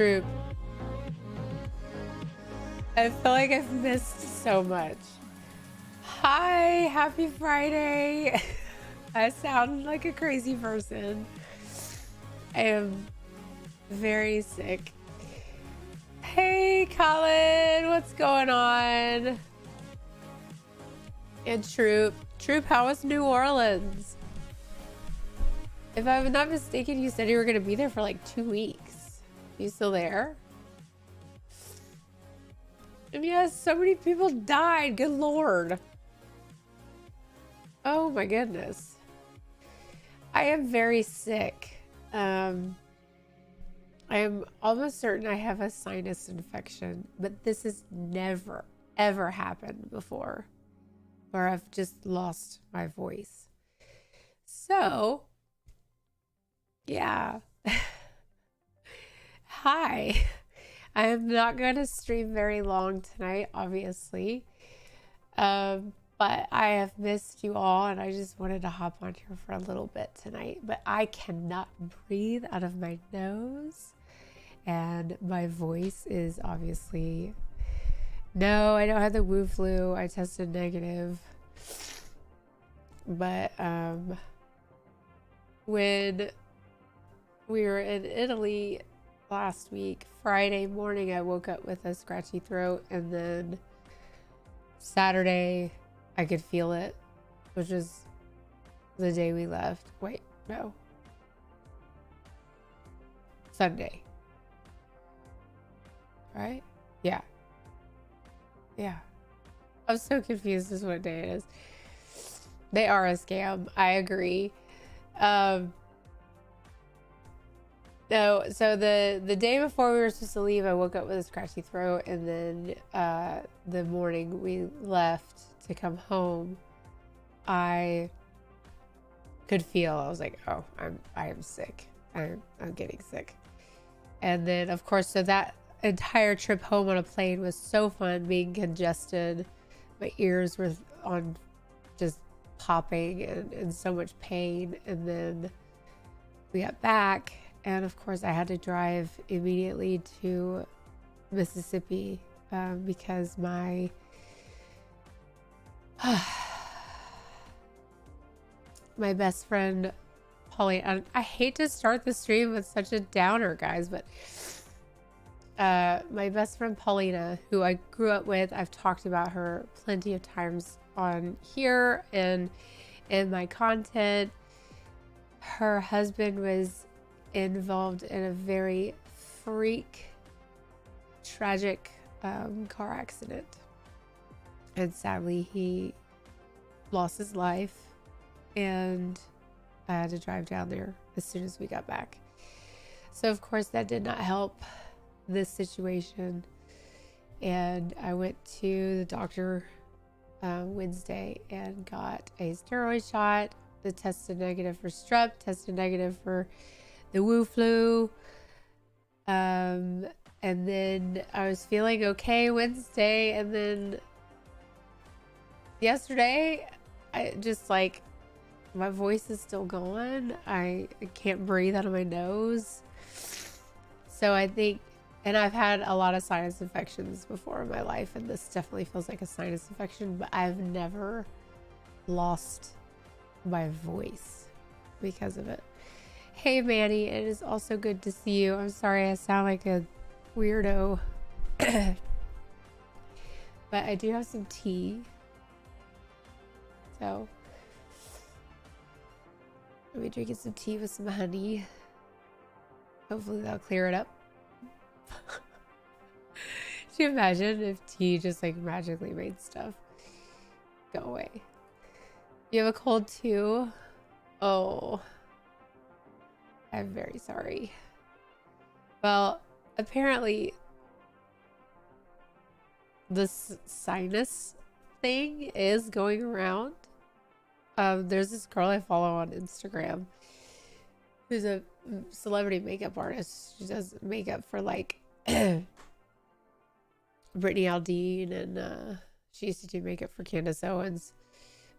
Troop. I feel like I've missed so much. Hi, happy Friday. I sound like a crazy person. I am very sick. Hey, Colin, what's going on? And Troop. Troop, how was New Orleans? If I'm not mistaken, you said you were going to be there for like 2 weeks. You still there? And yes, so many people died. Good Lord. Oh my goodness. I am very sick. I am almost certain I have a sinus infection, but this has never, ever happened before where I've just lost my voice. So, yeah. Hi. I am not going to stream very long tonight, obviously. But I have missed you all, and I just wanted to hop on here for a little bit tonight. But I cannot breathe out of my nose, and my voice is obviously... No, I don't have the Wu flu. I tested negative. But when we were in Italy last week, Friday morning, I woke up with a scratchy throat, and then Saturday I could feel it, which is the day we left. Wait, no. Sunday. Right? Yeah. Yeah. I'm so confused as to what day it is. They are a scam. I agree. No, so the day before we were supposed to leave, I woke up with a scratchy throat, and then the morning we left to come home, I could feel, I was like, oh, I am sick. I'm getting sick. And then of course, so that entire trip home on a plane was so fun, being congested. My ears were on just popping and in so much pain. And then we got back, and of course I had to drive immediately to Mississippi because my my best friend Polly, I hate to start the stream with such a downer, guys, but my best friend Paulina, who I grew up with, I've talked about her plenty of times on here and in my content. Her husband was involved in a very tragic car accident, and sadly he lost his life, and I had to drive down there as soon as we got back. So of course that did not help this situation, and I went to the doctor Wednesday and got a steroid shot that tested negative for strep, tested negative for the Wu flu, and then I was feeling okay Wednesday, and then yesterday I just like, my voice is still going. I can't breathe out of my nose. So I think, and I've had a lot of sinus infections before in my life, and this definitely feels like a sinus infection, but I've never lost my voice because of it. Hey Manny, it is also good to see you. I'm sorry I sound like a weirdo. But I do have some tea. So I'll be drinking some tea with some honey. Hopefully that'll clear it up. Could you imagine if tea just like magically made stuff go away? You have a cold too? Oh, I'm very sorry. Well, apparently this sinus thing is going around. There's this girl I follow on Instagram who's a celebrity makeup artist. She does makeup for like Brittany Aldean, and she used to do makeup for Candace Owens.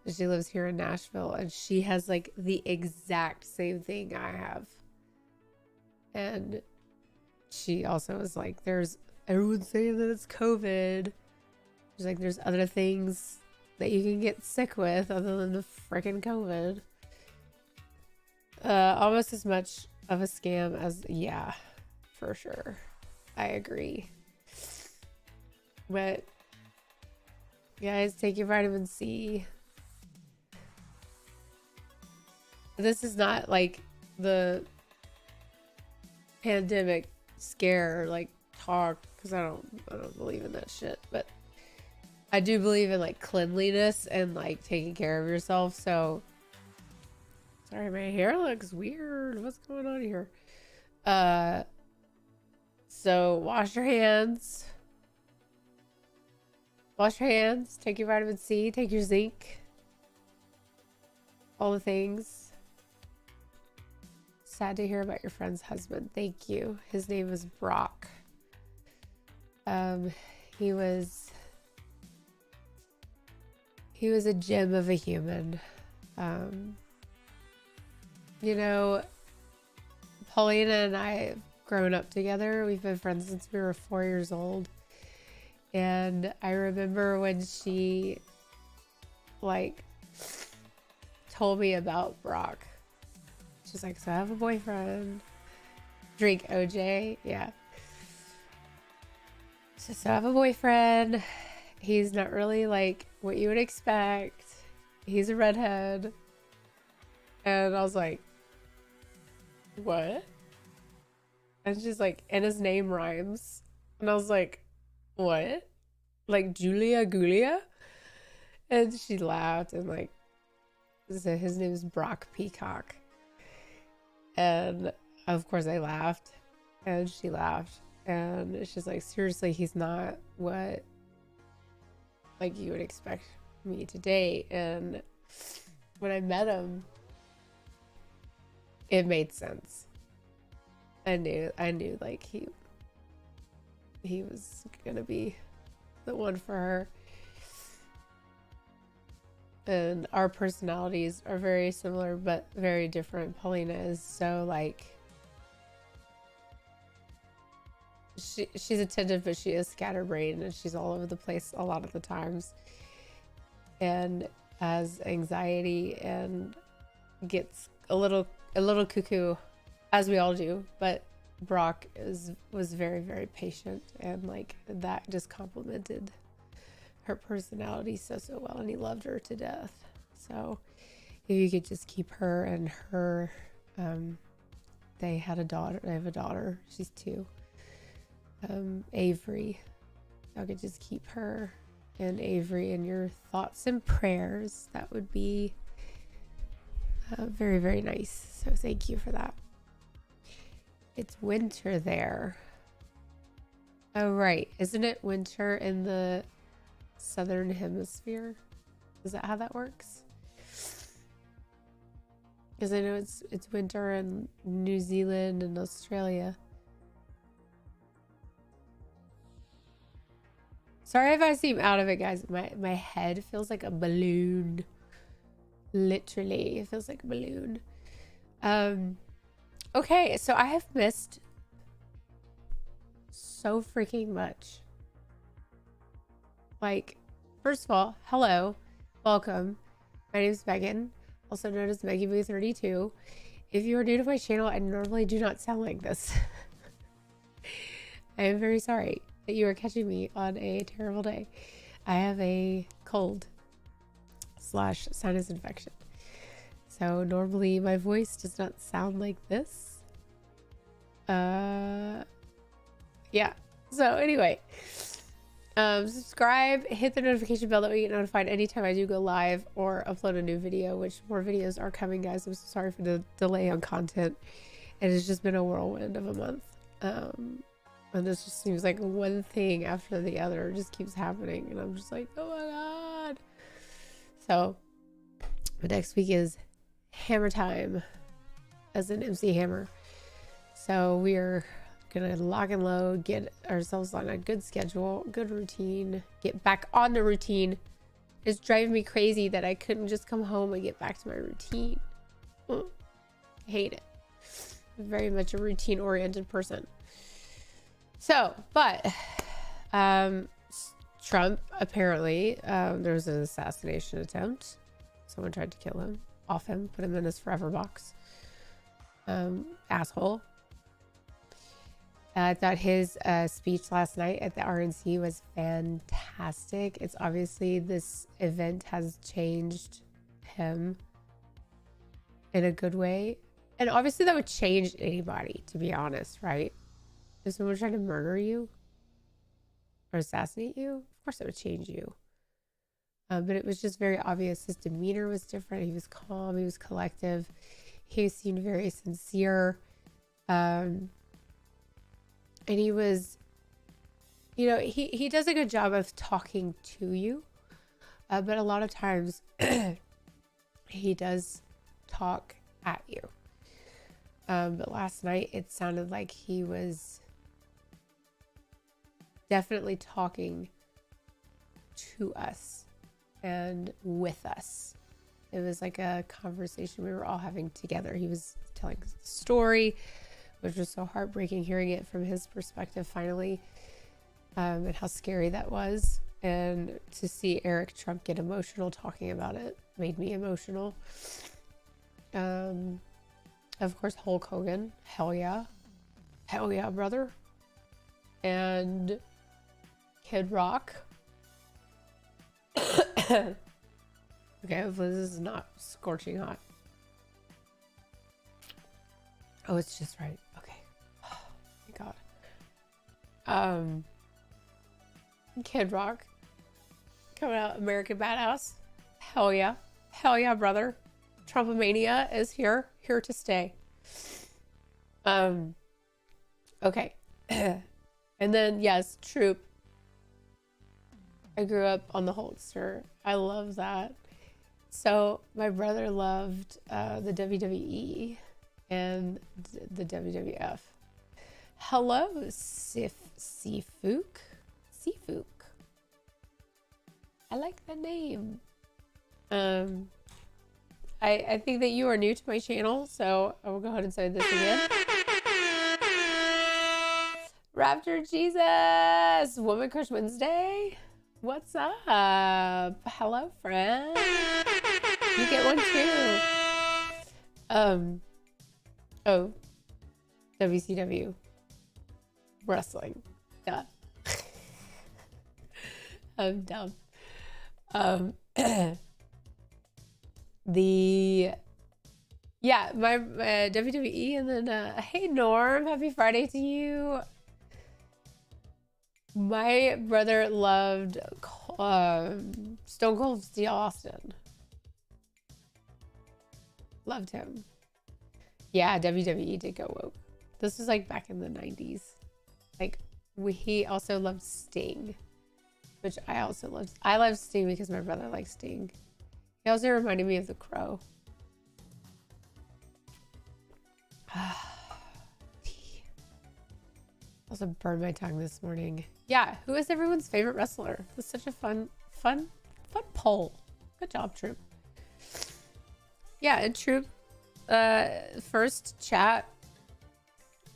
She lives here in Nashville, and she has like the exact same thing I have. And she also was like, there's everyone's saying that it's COVID. She's like, there's other things that you can get sick with other than the freaking COVID. Almost as much of a scam as, yeah, for sure. I agree. But guys, take your vitamin C. This is not like the pandemic scare like talk, because I don't believe in that shit, but I do believe in like cleanliness and like taking care of yourself. So sorry, my hair looks weird. What's going on here? So wash your hands. Wash your hands. Take your vitamin C. Take your zinc. All the things. Sad to hear about your friend's husband. Thank you. His name was Brock. He was a gem of a human. You know, Paulina and I have grown up together. We've been friends since we were 4 years old. And I remember when she like told me about Brock. She's like, so I have a boyfriend. Drink OJ. Yeah. So I have a boyfriend. He's not really like what you would expect. He's a redhead. And I was like, what? And she's like, and his name rhymes. And I was like, what? Like Julia Gulia? And she laughed and like said his name is Brock Peacock. And of course I laughed and she laughed. And she's like, seriously, he's not what like you would expect me to date. And when I met him, it made sense. I knew like he was gonna be the one for her. And our personalities are very similar but very different. Paulina is so like she's attentive, but she is scatterbrained and she's all over the place a lot of the times and has anxiety and gets a little cuckoo, as we all do. But Brock was very, very patient, and like that just complemented her personality so well, and he loved her to death. So if you could just keep her and her, they have a daughter, she's 2, Avery. I could just keep her and Avery in your thoughts and prayers. That would be very, very nice. So thank you for that. It's winter there. Oh, right. Isn't it winter in the southern hemisphere? Is that how that works? Because I know it's winter in New Zealand and Australia. Sorry if I seem out of it, guys. My head feels like a balloon. Literally, it feels like a balloon. Okay, so I have missed so freaking much. Like, first of all, hello, welcome. My name is Megan, also known as Meggie Boo 32. If you are new to my channel, I normally do not sound like this. I am very sorry that you are catching me on a terrible day. I have a cold / sinus infection. So normally my voice does not sound like this. Yeah. So anyway, subscribe, hit the notification bell that we get notified anytime I do go live or upload a new video, which more videos are coming, guys. I'm so sorry for the delay on content. It has just been a whirlwind of a month. And this just seems like one thing after the other just keeps happening. And I'm just like, oh my God. So the next week is Hammer time, as in MC Hammer. So we're gonna lock and load, get ourselves on a good schedule, good routine, get back on the routine. It's driving me crazy that I couldn't just come home and get back to my routine. I hate it. I'm very much a routine oriented person. But um, Trump, apparently, there was an assassination attempt. Someone tried to kill him, off him, put him in his forever box. Asshole. I thought his speech last night at the RNC was fantastic. It's obviously this event has changed him in a good way. And obviously that would change anybody, to be honest, right? If someone tried to murder you or assassinate you, of course it would change you. But it was just very obvious. His demeanor was different. He was calm. He was collective. He seemed very sincere. And he was, you know, he does a good job of talking to you. But a lot of times he does talk at you. But last night it sounded like he was definitely talking to us and with us. It was like a conversation we were all having together. He was telling the story, which was so heartbreaking hearing it from his perspective finally, and how scary that was. And to see Eric Trump get emotional talking about it made me emotional. Of course, Hulk Hogan, hell yeah, brother. And Kid Rock. Okay, hopefully this is not scorching hot. Oh, it's just right. Okay. Oh my God. Kid Rock coming out, American Badass. Hell yeah. Hell yeah, brother. Trumpomania is here to stay. Okay. And then, yes, Troop. I grew up on the Hulkster. I love that. So my brother loved the WWE and the WWF. Hello, Seafook. I like the name. I think that you are new to my channel, so I will go ahead and say this again. Raptor Jesus, Woman Crush Wednesday. What's up? Hello, friend. You get one too. Oh, WCW wrestling. Duh. I'm dumb. My WWE, and then hey Norm, happy Friday to you. My brother loved Stone Cold Steve Austin. Loved him. Yeah, WWE did go woke. This was like back in the 90s. Like he also loved Sting, which I also loved. I love Sting because my brother likes Sting. He also reminded me of The Crow. Also burned my tongue this morning. Yeah, who is everyone's favorite wrestler? It's such a fun poll. Good job, Troop. Yeah, and Troop, first chat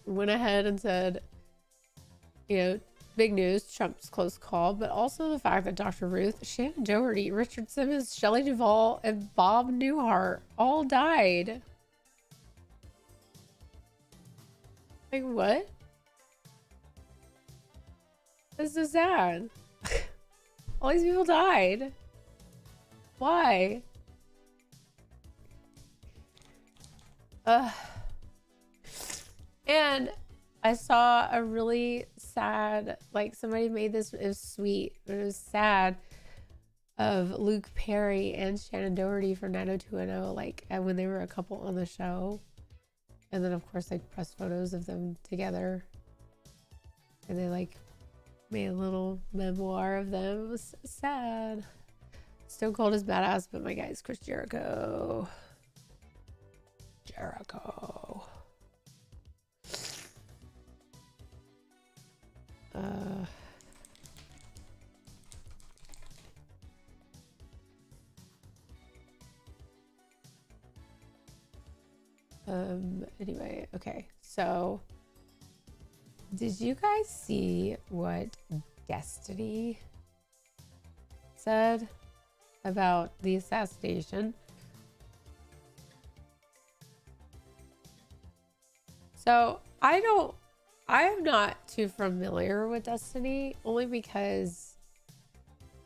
went ahead and said, you know, big news, Trump's close call, but also the fact that Dr. Ruth, Shannon Doherty, Richard Simmons, Shelley Duvall, and Bob Newhart all died. Like, what? This is so sad. All these people died. Why? And I saw a really sad, like somebody made this, it was sweet, but it was sad, of Luke Perry and Shannon Doherty from 90210, like when they were a couple on the show. And then of course like press photos of them together. And they like made a little memoir of them. It was so sad. Stone Cold is badass, but my guy is Chris Jericho. Anyway, okay, so Did you guys see what Destiny said about the assassination? So I am not too familiar with Destiny, only because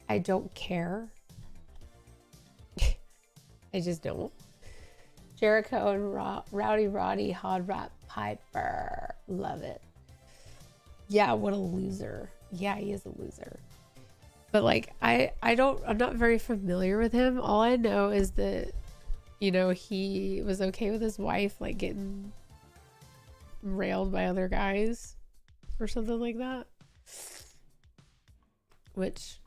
I don't care. I just don't. Jericho and Rowdy Roddy Hot Rod Piper. Love it. Yeah, what a loser. Yeah, he is a loser. But like, I'm not very familiar with him. All I know is that, you know, he was okay with his wife like getting railed by other guys or something like that. Which,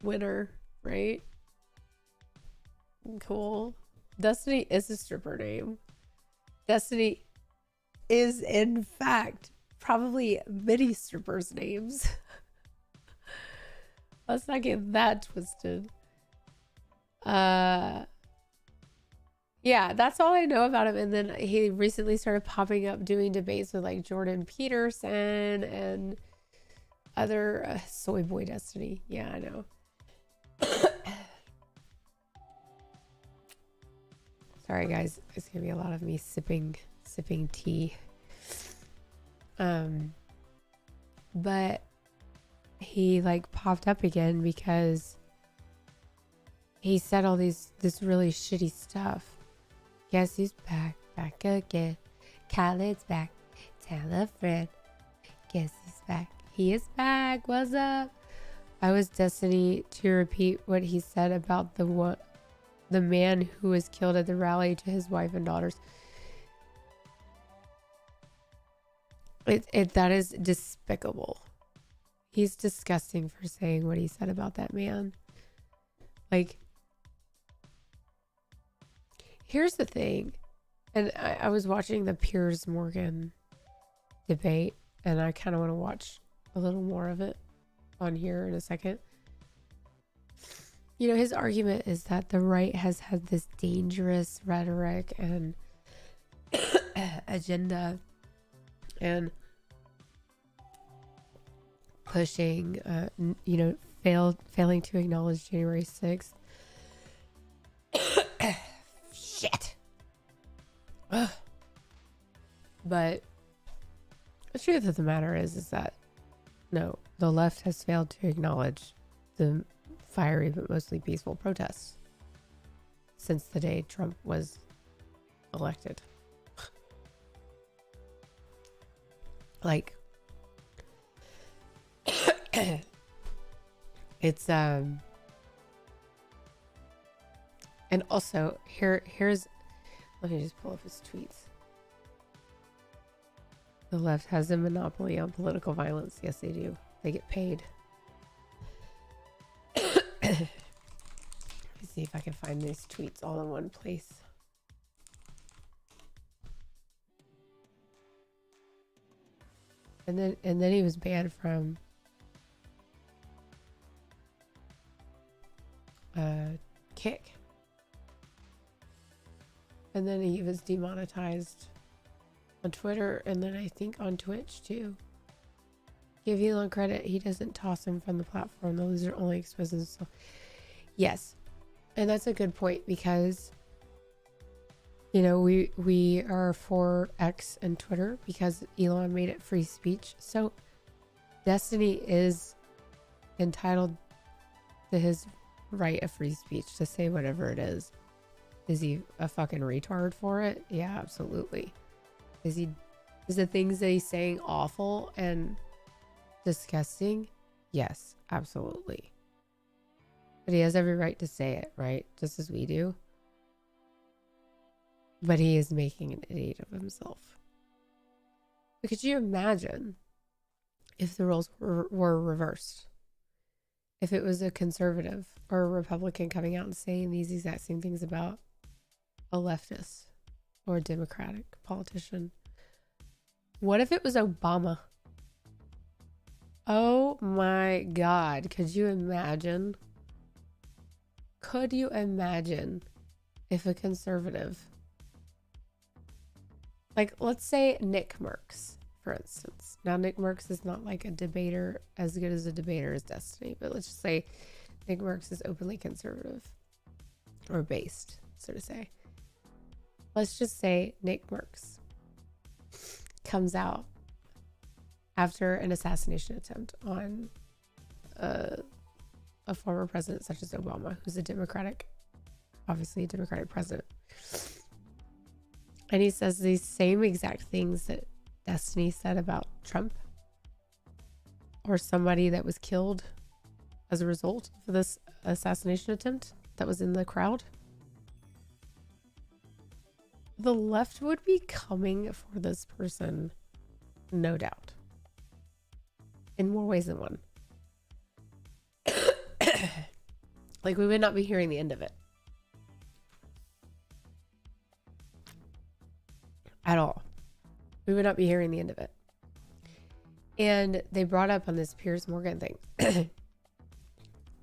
winner, right? Cool. Destiny is a stripper name. Destiny is, in fact, probably many strippers' names. Let's not get that twisted. Yeah, that's all I know about him. And then he recently started popping up doing debates with like Jordan Peterson and other Soy Boy Destiny. Yeah, I know. Sorry guys, it's gonna be a lot of me sipping tea. But he like popped up again because he said all this really shitty stuff. Guess he's back again. Khaled's back. Tell a friend. Guess he's back. He is back. What's up? I was destined to repeat what he said about the man who was killed at the rally to his wife and daughters. That is despicable. He's disgusting for saying what he said about that man. Like, here's the thing. And I was watching the Piers Morgan debate, and I kind of want to watch a little more of it on here in a second. You know, his argument is that the right has had this dangerous rhetoric and agenda and pushing, you know, failing to acknowledge January 6th. Shit. Ugh. But the truth of the matter is that no, the left has failed to acknowledge the fiery but mostly peaceful protests since the day Trump was elected. Like, it's and also here's, let me just pull up his tweets. The left has a monopoly on political violence. Yes, they do. They get paid. Let me see if I can find these tweets all in one place. And then he was banned from Kick. And then he was demonetized on Twitter, and then I think on Twitch too. Give Elon credit, he doesn't toss him from the platform. The loser only exposes himself. Yes, and that's a good point, because you know, we are for X and Twitter because Elon made it free speech. So Destiny is entitled to his right of free speech to say whatever it is. Is he a fucking retard for it? Yeah, absolutely. Is the things that he's saying awful and disgusting? Yes, absolutely. But he has every right to say it, right? Just as we do. But he is making an idiot of himself. But could you imagine if the roles were reversed? If it was a conservative or a Republican coming out and saying these exact same things about a leftist or a Democratic politician? What if it was Obama? Oh my God. Could you imagine? Could you imagine if a conservative, like let's say Nick Merckx, for instance. Now, Nick Merckx is not like a debater, as good as a debater as Destiny, but let's just say Nick Merckx is openly conservative or based, so to say. Let's just say Nick Merckx comes out after an assassination attempt on a former president such as Obama, who's obviously a Democratic president. And he says these same exact things that Destiny said about Trump or somebody that was killed as a result of this assassination attempt that was in the crowd. The left would be coming for this person, no doubt, in more ways than one. Like, we would not be hearing the end of it at all. We would not be hearing the end of it. And they brought up on this Piers Morgan thing.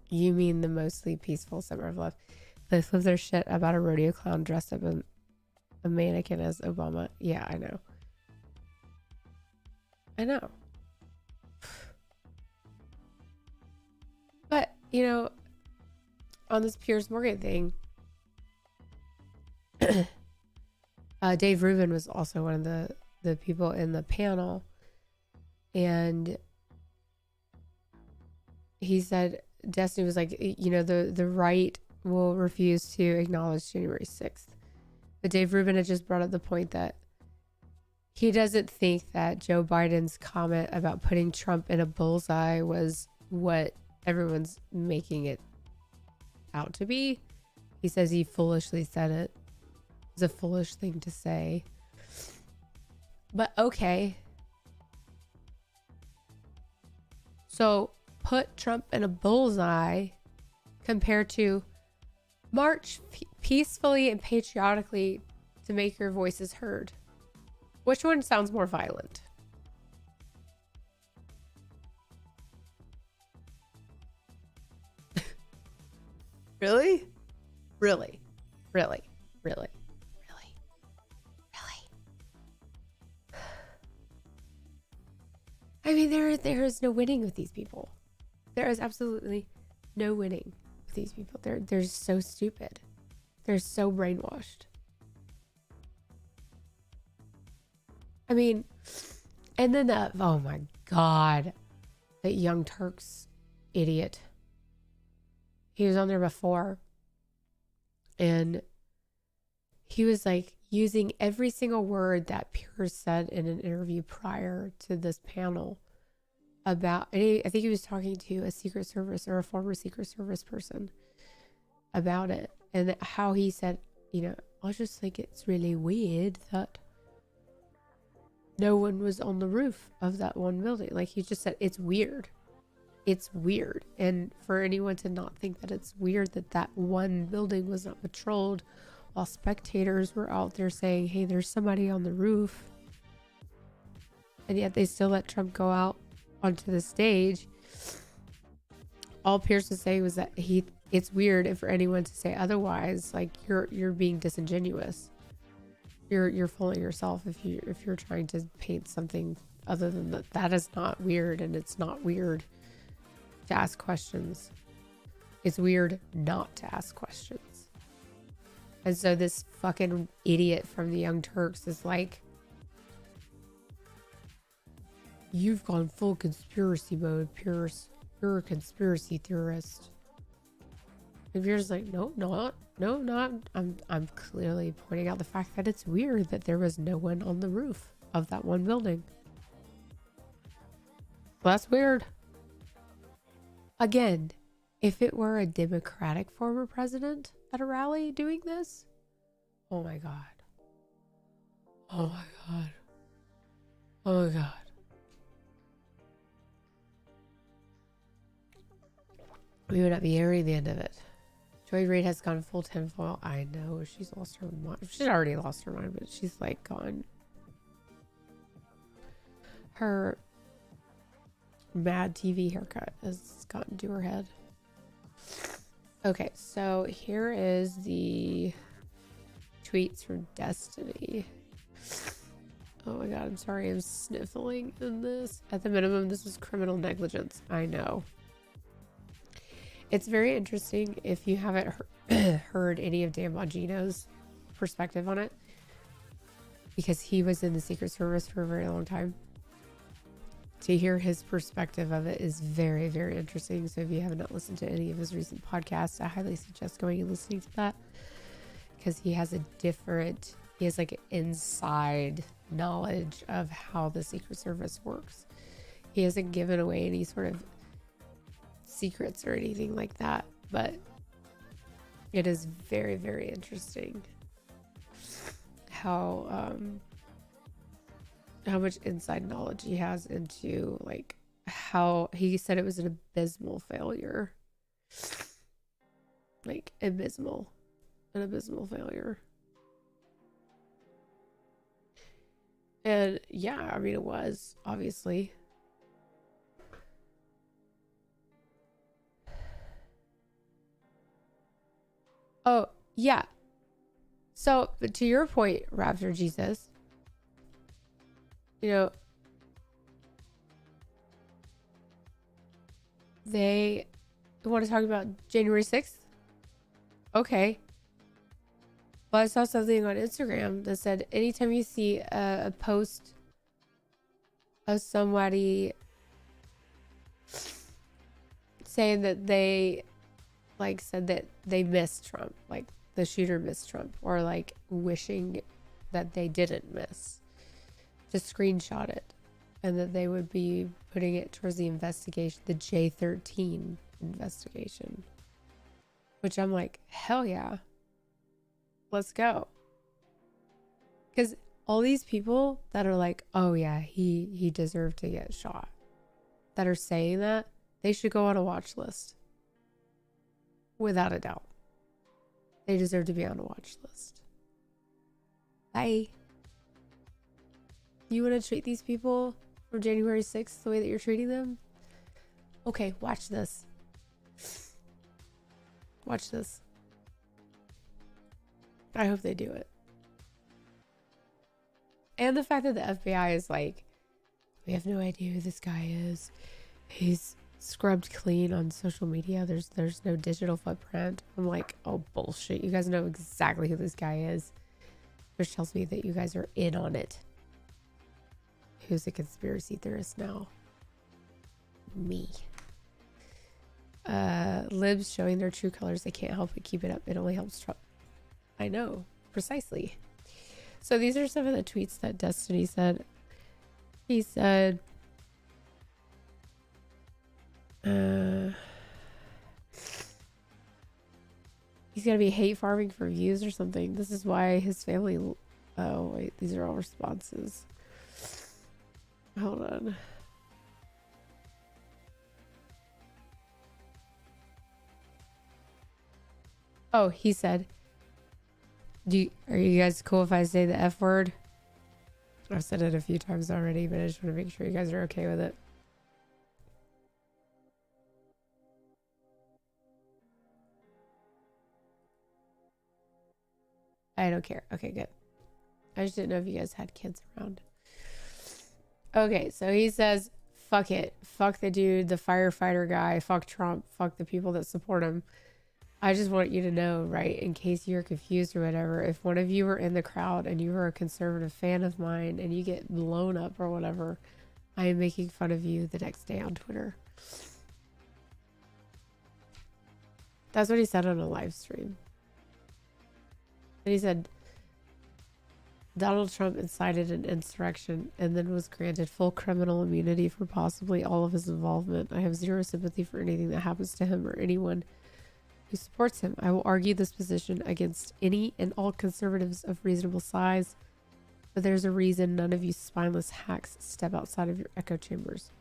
You mean the mostly peaceful summer of love? They flip their shit about a rodeo clown dressed up in a mannequin as Obama. Yeah, I know. I know. But, you know, on this Piers Morgan thing, Dave Rubin was also one of the people in the panel. And he said, Destiny was like, you know, the right will refuse to acknowledge January 6th. But Dave Rubin had just brought up the point that he doesn't think that Joe Biden's comment about putting Trump in a bullseye was what everyone's making it out to be. He says he foolishly said it. It's a foolish thing to say. But okay. So put Trump in a bullseye compared to march peacefully and patriotically to make your voices heard. Which one sounds more violent? Really? Really? Really? Really? Really? Really? I mean, there is no winning with these people. There is absolutely no winning with these people. They're so stupid. They're so brainwashed. I mean, and then oh my God, that Young Turks idiot. He was on there before, and he was like using every single word that Piers said in an interview prior to this panel about, I think he was talking to a Secret Service or a former Secret Service person about it, and how he said, you know, I just think it's really weird that no one was on the roof of that one building. Like, he just said, it's weird. It's weird. And for anyone to not think that it's weird that that one building was not patrolled while spectators were out there saying, hey, there's somebody on the roof. And yet they still let Trump go out onto the stage. All Piers was saying was that it's weird, and for anyone to say otherwise, like, you're being disingenuous. You're fooling yourself if you're trying to paint something other than that. That is not weird, and it's not weird to ask questions. It's weird not to ask questions. And so this fucking idiot from the Young Turks is like, you've gone full conspiracy mode, Piers. You're a conspiracy theorist. And Piers like, no, not. I'm clearly pointing out the fact that it's weird that there was no one on the roof of that one building. Well, that's weird. Again, if it were a Democratic former president at a rally doing this, oh my God. Oh my God. Oh my God. We would not be hearing the end of it. Joy Reid has gone full tinfoil. I know, she's lost her mind. She's already lost her mind, but she's like gone. Her Mad TV haircut has gotten to her head. Okay, so here is the tweets from Destiny. Oh my god, I'm sorry, I'm sniffling in this. At the minimum, this is criminal negligence. I know. It's very interesting if you haven't heard any of Dan Bongino's perspective on it, because he was in the Secret Service for a very long time. To hear his perspective of it is very, very interesting. So if you have not listened to any of his recent podcasts, I highly suggest going and listening to that, because he has like an inside knowledge of how the Secret Service works. He hasn't given away any sort of secrets or anything like that, but it is very, very interesting how much inside knowledge he has into, like, how he said it was an abysmal failure. Like, an abysmal failure. And yeah, I mean, it was, obviously. Oh, yeah. So, but to your point, Raptor Jesus, you know, they want to talk about January 6th? Okay. Well, I saw something on Instagram that said anytime you see a post of somebody saying that they, like, said that they missed Trump, like the shooter missed Trump, or like wishing that they didn't miss, just screenshot it, and that they would be putting it towards the investigation, the J13 investigation, which I'm like, hell yeah, let's go. Because all these people that are like, oh yeah, he deserved to get shot, that are saying that, they should go on a watch list. Without a doubt. They deserve to be on a watch list. Bye. You want to treat these people from January 6th the way that you're treating them? Okay, watch this. Watch this. I hope they do it. And the fact that the FBI is like, we have no idea who this guy is. He's scrubbed clean on social media. There's no digital footprint. I'm like, oh bullshit. You guys know exactly who this guy is. Which tells me that you guys are in on it. Who's a conspiracy theorist now? Me. Libs showing their true colors. They can't help but keep it up. It only helps Trump. I know. Precisely. So these are some of the tweets that Destiny said. He said, he's gonna be hate farming for views or something. This is why his family. Oh wait, these are all responses. Hold on. Oh, he said, are you guys cool if I say the F word? I've said it a few times already, but I just want to make sure you guys are okay with it. I don't care. Okay, good. I just didn't know if you guys had kids around. Okay, so he says, fuck it. Fuck the dude, the firefighter guy. Fuck Trump. Fuck the people that support him. I just want you to know, right, in case you're confused or whatever, if one of you were in the crowd and you were a conservative fan of mine and you get blown up or whatever, I am making fun of you the next day on Twitter. That's what he said on a live stream. And he said, Donald Trump incited an insurrection and then was granted full criminal immunity for possibly all of his involvement. I have zero sympathy for anything that happens to him or anyone who supports him. I will argue this position against any and all conservatives of reasonable size, but there's a reason none of you spineless hacks step outside of your echo chambers.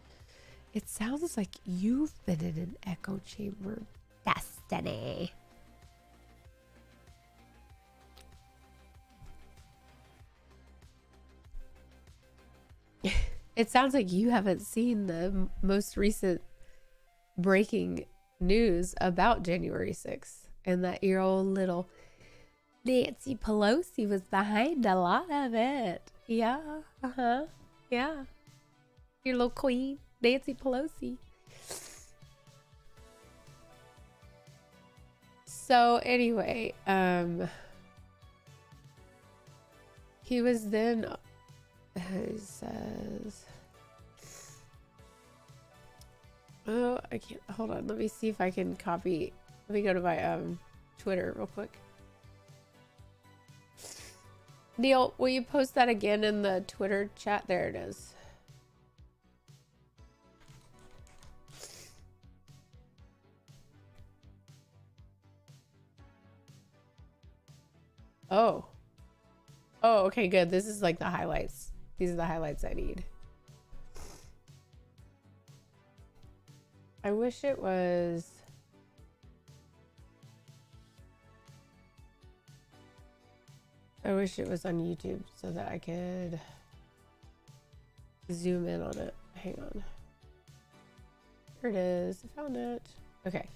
It sounds like you've been in an echo chamber, Destiny. It sounds like you haven't seen the most recent breaking news about January 6th and that your old little Nancy Pelosi was behind a lot of it. Yeah. Yeah. Your little queen, Nancy Pelosi. So anyway, he was then, he says, oh, I can't, hold on. Let me see if I can copy. Let me go to my, Twitter real quick. Neil, will you post that again in the Twitter chat? There it is. Oh. Oh, okay, good. This is like the highlights. These are the highlights I need. I wish it was... I wish it was on YouTube so that I could zoom in on it. Hang on. Here it is. I found it. Okay.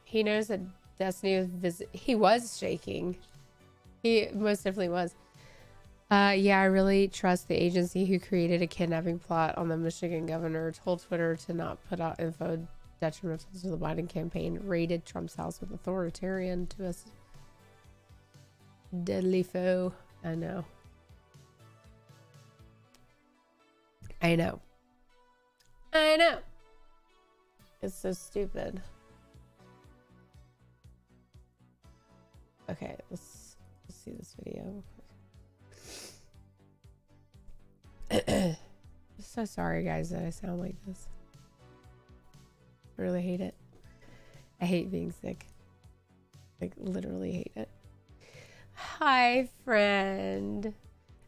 He knows that Destiny was he was shaking. He most definitely was. Yeah, I really trust the agency who created a kidnapping plot on the Michigan governor, told Twitter to not put out info detrimental to the Biden campaign, raided Trump's house with authoritarian to us deadly foe. I know. I know. I know. It's so stupid. Okay, let's see this video real quick. I'm so sorry, guys, that I sound like this. I really hate it. I hate being sick. Like, literally hate it. Hi, friend.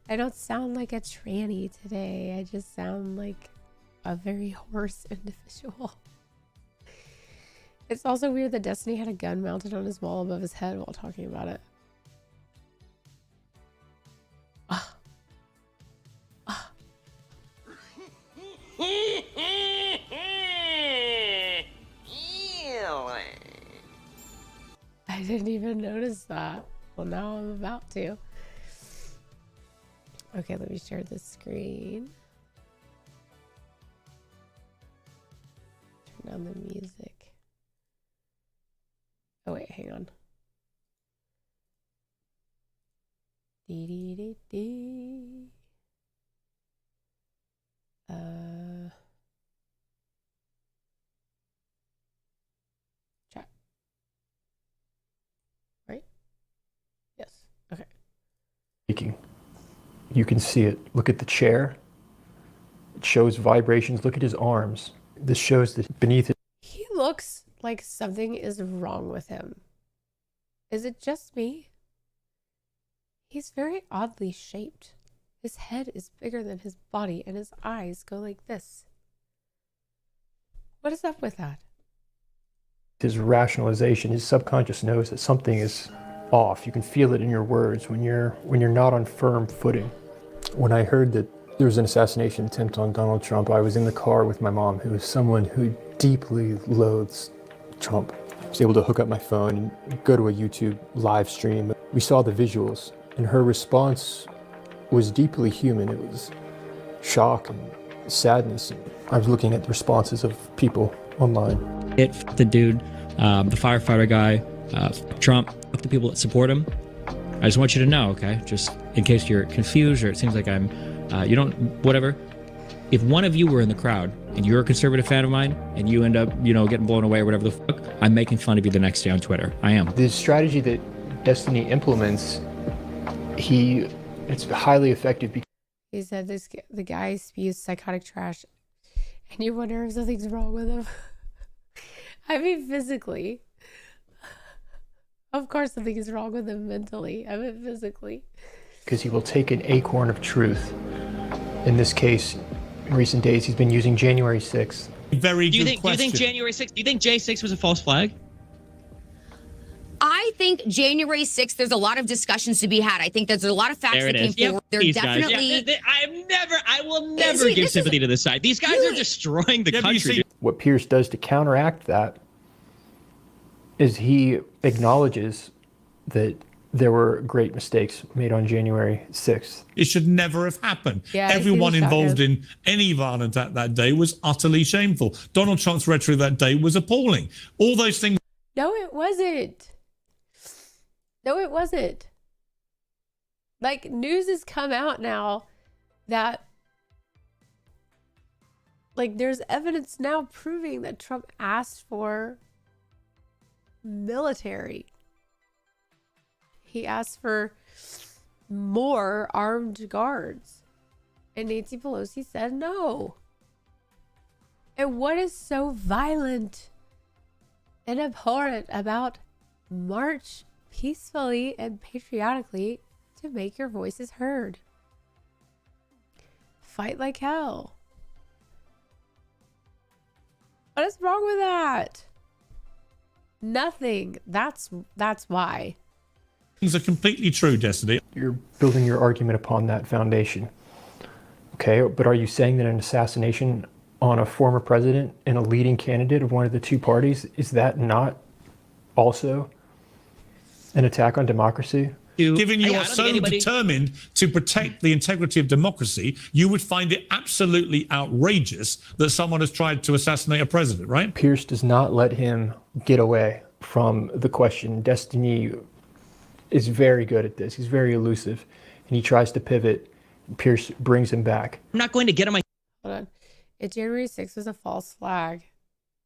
I don't sound like a tranny today. I just sound like a very hoarse individual. It's also weird that Destiny had a gun mounted on his wall above his head while talking about it. I didn't even notice that. Well, now I'm about to. Okay, let me share this screen. Turn down the music. Oh wait, hang on. Dee dee dee dee. Chat. Right? Yes. Okay. You can see it. Look at the chair. It shows vibrations. Look at his arms. This shows that beneath it. He looks like something is wrong with him. Is it just me? He's very oddly shaped. His head is bigger than his body and his eyes go like this. What is up with that? His rationalization, his subconscious knows that something is off. You can feel it in your words when you're not on firm footing. When I heard that there was an assassination attempt on Donald Trump, I was in the car with my mom, who is someone who deeply loathes Trump. I was able to hook up my phone and go to a YouTube live stream. We saw the visuals, and her response was deeply human. It was shock and sadness. I was looking at the responses of people online. The dude, the firefighter guy, Trump, the people that support him. I just want you to know, okay? Just in case you're confused or it seems like I'm, you don't, whatever. If one of you were in the crowd and you're a conservative fan of mine and you end up, getting blown away or whatever the fuck, I'm making fun of you the next day on Twitter. I am. The strategy that Destiny implements, it's highly effective because He said the guy spews psychotic trash and you wonder if something's wrong with him. I mean, physically. Of course something is wrong with him mentally. I mean, physically. Because he will take an acorn of truth. In this case, in recent days, he's been using January 6th. Very Do you good think question. January 6th, do you think J6 was a false flag? I think January 6th, there's a lot of discussions to be had. I think there's a lot of facts that came forward. They're definitely... I will never give sympathy to this side. These guys are destroying the country. What Pierce does to counteract that is he acknowledges that there were great mistakes made on January 6th. It should never have happened. Yeah, everyone involved in any violence at that day was utterly shameful. Donald Trump's rhetoric that day was appalling. All those things. No, it wasn't. No, it wasn't. Like, news has come out now that, like, there's evidence now proving that Trump asked for military. He asked for more armed guards. And Nancy Pelosi said no. And what is so violent and abhorrent about march peacefully and patriotically to make your voices heard? Fight like hell. What is wrong with that? Nothing. That's why. Things are completely true, Destiny. You're building your argument upon that foundation. Okay, but are you saying that an assassination on a former president and a leading candidate of one of the two parties, is that not also an attack on democracy? Given you are so determined to protect the integrity of democracy, you would find it absolutely outrageous that someone has tried to assassinate a president, right? Pierce does not let him get away from the question. Destiny is very good at this. He's very elusive, and he tries to pivot. Pierce brings him back. I'm not going to get on my... Hold on. If January 6th was a false flag,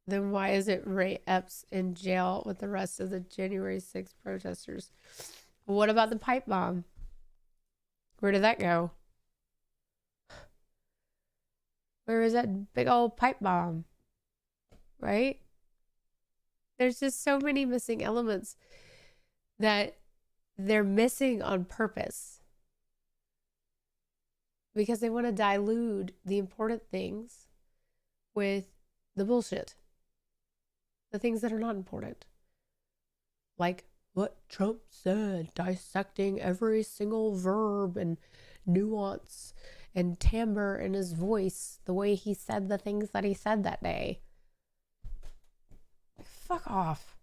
then why is it Ray Epps in jail with the rest of the January 6th protesters? What about the pipe bomb? Where did that go? Where is that big old pipe bomb? Right? There's just so many missing elements that they're missing on purpose because they want to dilute the important things with the bullshit, the things that are not important, like what Trump said, dissecting every single verb and nuance and timbre in his voice, the way he said the things that he said that day. Fuck off.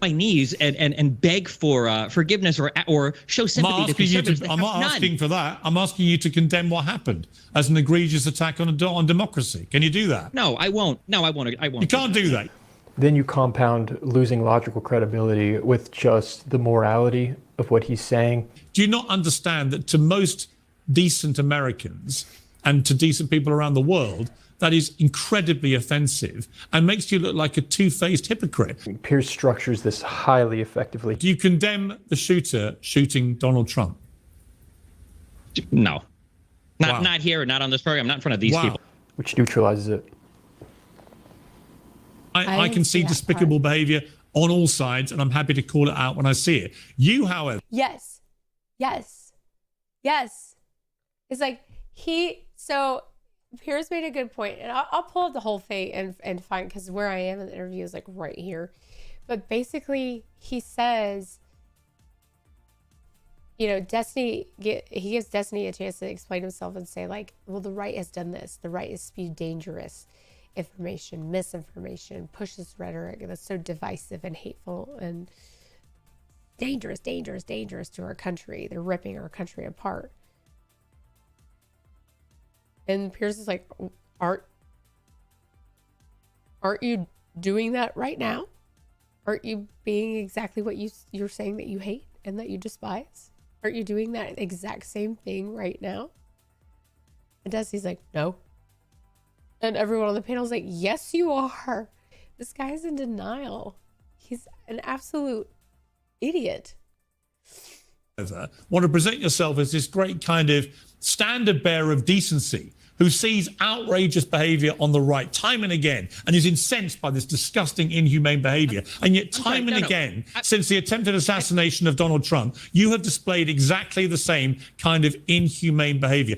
My knees and beg for forgiveness or show sympathy to conservatives. I'm not asking for that. I'm asking you to condemn what happened as an egregious attack on democracy. Can you do that? No, I won't. No, I won't. You can't do that. Then you compound losing logical credibility with just the morality of what he's saying. Do you not understand that to most decent Americans and to decent people around the world, that is incredibly offensive and makes you look like a two-faced hypocrite? Pierce structures this highly effectively. Do you condemn the shooter shooting Donald Trump? No. Not here, not on this program, not in front of these people. Which neutralizes it. I can see despicable behavior on all sides, and I'm happy to call it out when I see it. You, however... Yes. It's like so Pierce made a good point, and I'll pull up the whole thing and find, because where I am in the interview is like right here. But basically, he says, you know, he gives Destiny a chance to explain himself and say, like, well, the right has done this. The right has spewed dangerous information, misinformation, pushes rhetoric that's so divisive and hateful and dangerous to our country. They're ripping our country apart. And Pierce is like, aren't you doing that right now? Aren't you being exactly what you're saying that you hate and that you despise? Aren't you doing that exact same thing right now? And Destiny's like, no. And everyone on the panel is like, yes, you are. This guy's in denial. He's an absolute idiot. Want to present yourself as this great kind of standard bearer of decency who sees outrageous behavior on the right time and again and is incensed by this disgusting, inhumane behavior. And yet time and again, since the attempted assassination of Donald Trump, you have displayed exactly the same kind of inhumane behavior.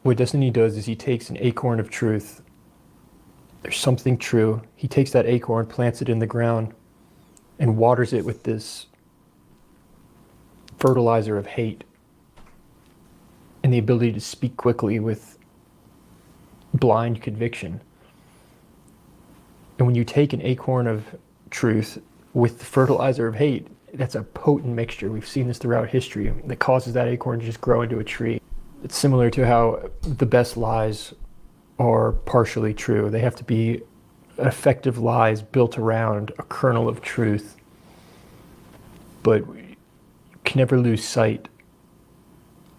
What Destiny does is he takes an acorn of truth. There's something true. He takes that acorn, plants it in the ground, and waters it with this fertilizer of hate and the ability to speak quickly with blind conviction. And when you take an acorn of truth with the fertilizer of hate that's a potent mixture. We've seen this throughout history that causes that acorn to just grow into a tree. It's similar to how the best lies are partially true. They have to be effective lies built around a kernel of truth, but you can never lose sight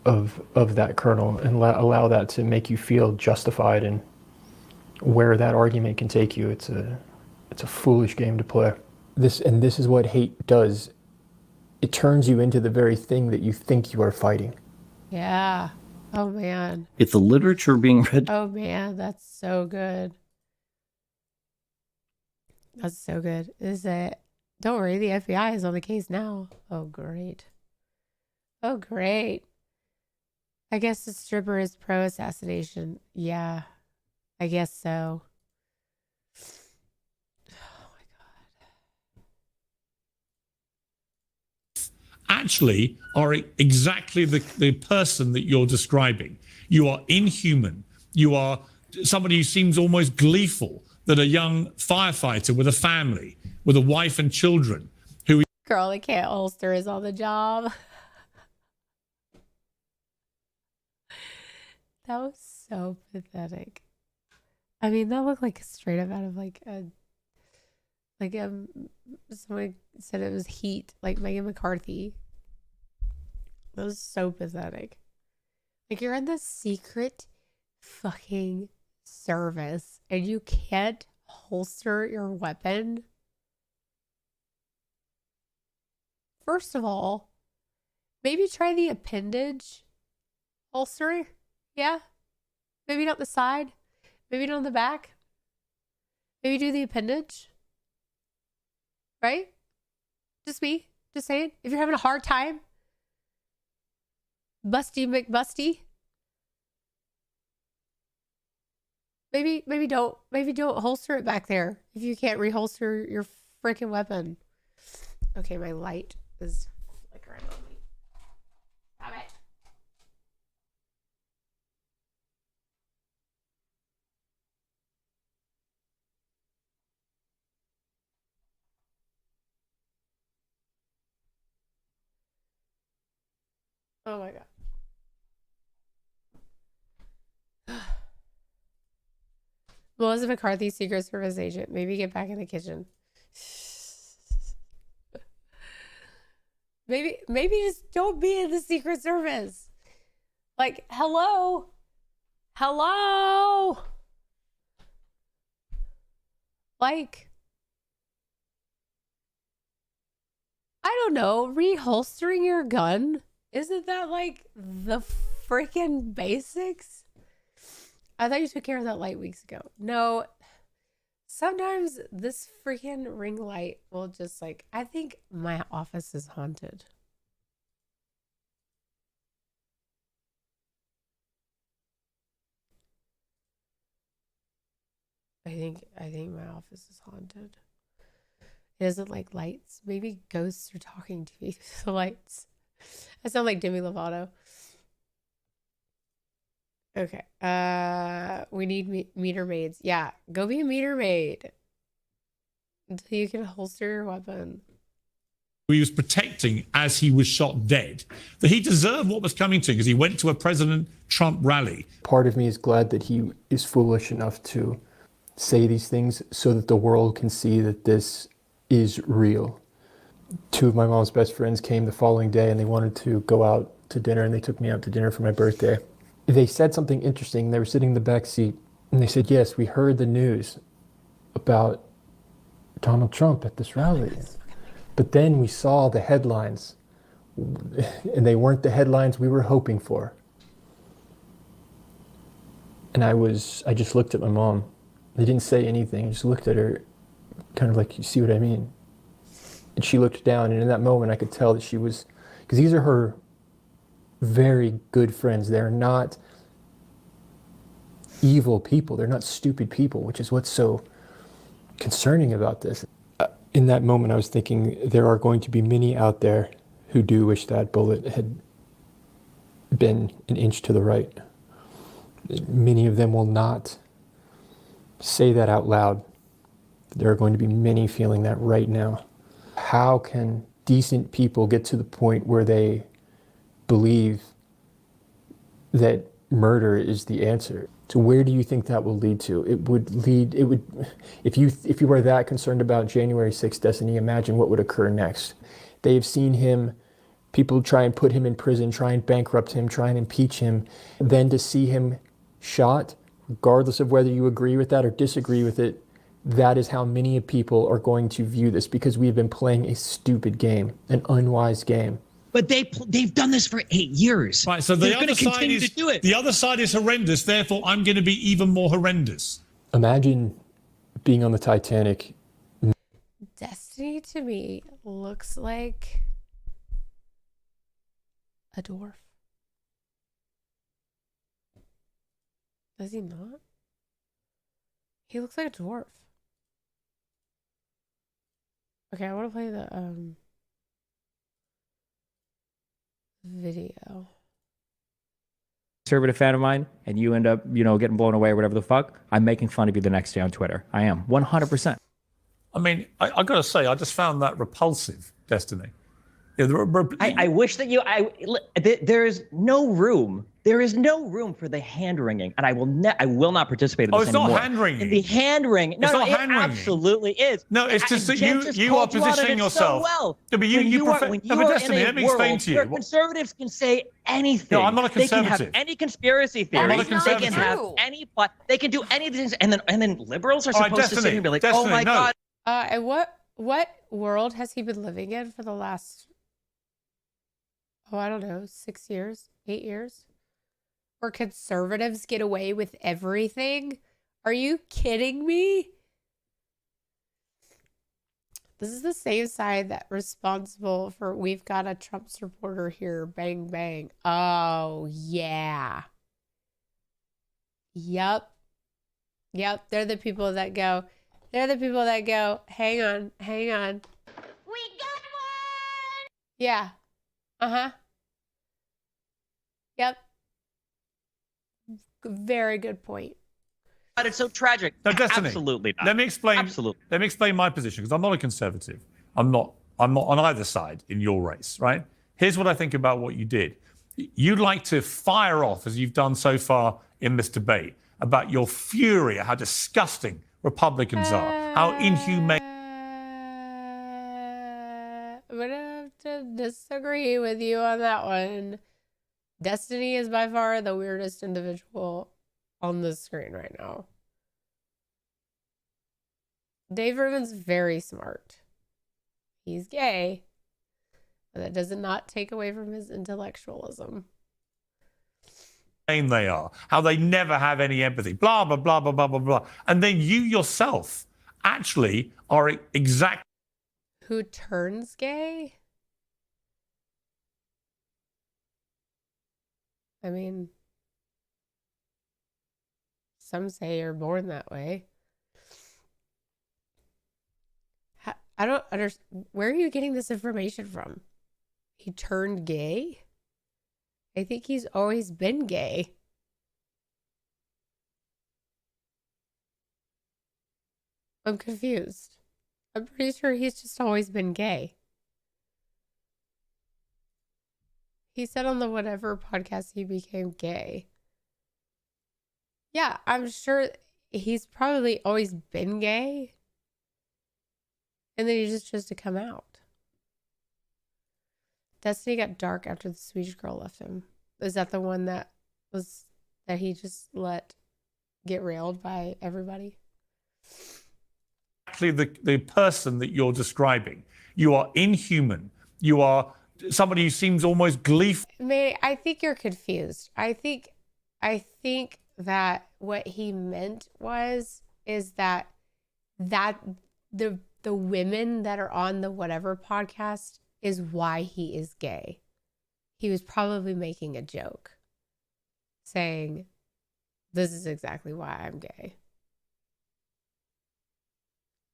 of that kernel and allow that to make you feel justified in where that argument can take you. It's a foolish game to play. This is what hate does. It turns you into the very thing that you think you are fighting. Yeah. Oh man. If the literature being read. Oh man, that's so good. That's so good. Don't worry, the FBI is on the case now. Oh great. Oh great. I guess the stripper is pro-assassination. Yeah. I guess so. Actually are exactly the person that you're describing. You are inhuman. You are somebody who seems almost gleeful that a young firefighter with a family, with a wife and children, who girl that can't holster is on the job. That was so pathetic. I mean, that looked like straight up out of someone said it was Heat, like Megan McCarthy. That was so pathetic. Like, you're in the secret fucking service and you can't holster your weapon. First of all, maybe try the appendage holster. Yeah. Maybe not the side. Maybe not the back. Maybe do the appendage. Right? Just me. Just saying. If you're having a hard time, Busty McBusty, maybe don't holster it back there if you can't reholster your freaking weapon. Okay, my light is flickering on me. Stop it. Oh my god. Melissa McCarthy, Secret Service agent. Maybe get back in the kitchen. Maybe just don't be in the Secret Service. Like, hello? Like, I don't know, reholstering your gun? Isn't that like the freaking basics? I thought you took care of that light weeks ago. No, sometimes this freaking ring light will just like, I think my office is haunted. I think my office is haunted. It doesn't like lights. Maybe ghosts are talking to me through the lights. I sound like Demi Lovato. Okay. We need meter maids. Yeah, go be a meter maid until you can holster your weapon. he was protecting as he was shot dead, that he deserved what was coming to him because he went to a President Trump rally. Part of me is glad that he is foolish enough to say these things so that the world can see that this is real. Two of my mom's best friends came the following day and they wanted to go out to dinner, and they took me out to dinner for my birthday. They said something interesting. They were sitting in the back seat and they said, yes, we heard the news about Donald Trump at this rally. But then we saw the headlines, and they weren't the headlines we were hoping for. And I just looked at my mom. I didn't say anything. I just looked at her, kind of like, you see what I mean? And she looked down, and in that moment I could tell that she was, because these are her very good friends. They're not evil people. They're not stupid people, which is what's so concerning about this. In that moment, I was thinking there are going to be many out there who do wish that bullet had been an inch to the right. Many of them will not say that out loud. There are going to be many feeling that right now. How can decent people get to the point where they believe that murder is the answer. So where do you think that will lead to? It would, if you are that concerned about January 6th, Destiny, imagine what would occur next. They've seen him, people try and put him in prison, try and bankrupt him, try and impeach him. Then to see him shot, regardless of whether you agree with that or disagree with it, that is how many people are going to view this, because we've been playing a stupid game, an unwise game. But they've done this for 8 years. Right, so they're going to continue to do it. The other side is horrendous, therefore I'm going to be even more horrendous. Imagine being on the Titanic. Destiny to me looks like a dwarf. Does he not? He looks like a dwarf. Okay, I want to play the video. Conservative fan of mine, and you end up, getting blown away or whatever the fuck, I'm making fun of you the next day on Twitter. I am 100%. I mean, I got to say, I just found that repulsive, Destiny. Yeah, I wish that there is no room. There is no room for the hand wringing, and I will not participate in this anymore. Oh, it's not hand wringing. The hand wringing. No, it's not hand wringing. Absolutely is. No, it's just that you are positioning yourself. So well. No, but Destiny, let me explain to you. Where conservatives can say anything. No, I'm not a conservative. They can have any conspiracy theory. I'm not a conservative. They can have any plot. They can do anything, and then liberals are supposed to sit here and be like, Destiny, oh my God. And what world has he been living in for the last, I don't know, 6 years, 8 years? Where conservatives get away with everything? Are you kidding me? This is the same side that responsible for we've got a Trump supporter here, bang, bang. Oh, yeah. Yep. They're the people that go, hang on. We got one! Yeah. Uh-huh. Yep. Very good point. But it's so tragic. No, Destiny, absolutely not. Let me explain. Absolutely. Let me explain my position, because I'm not a conservative. I'm not on either side in your race, right? Here's what I think about what you did. You'd like to fire off, as you've done so far in this debate, about your fury at how disgusting Republicans are, how inhumane. I'm gonna have to disagree with you on that one. Destiny is by far the weirdest individual on the screen right now. Dave Rubin's very smart. He's gay, but that does not take away from his intellectualism. They are, how they never have any empathy, blah, blah, blah, blah, blah, blah, blah. And then you yourself actually are exactly. Who turns gay? I mean, some say you're born that way. I don't understand. Where are you getting this information from? He turned gay? I think he's always been gay. I'm confused. I'm pretty sure he's just always been gay. He said on the whatever podcast he became gay. Yeah, I'm sure he's probably always been gay. And then he just chose to come out. Destiny got dark after the Swedish girl left him. Is that the one that he just let get railed by everybody? Actually, the person that you're describing, you are inhuman. You are somebody who seems almost gleeful. I think you're confused. I think that what he meant is that the women that are on the whatever podcast is why he is gay. He was probably making a joke, saying, "This is exactly why I'm gay."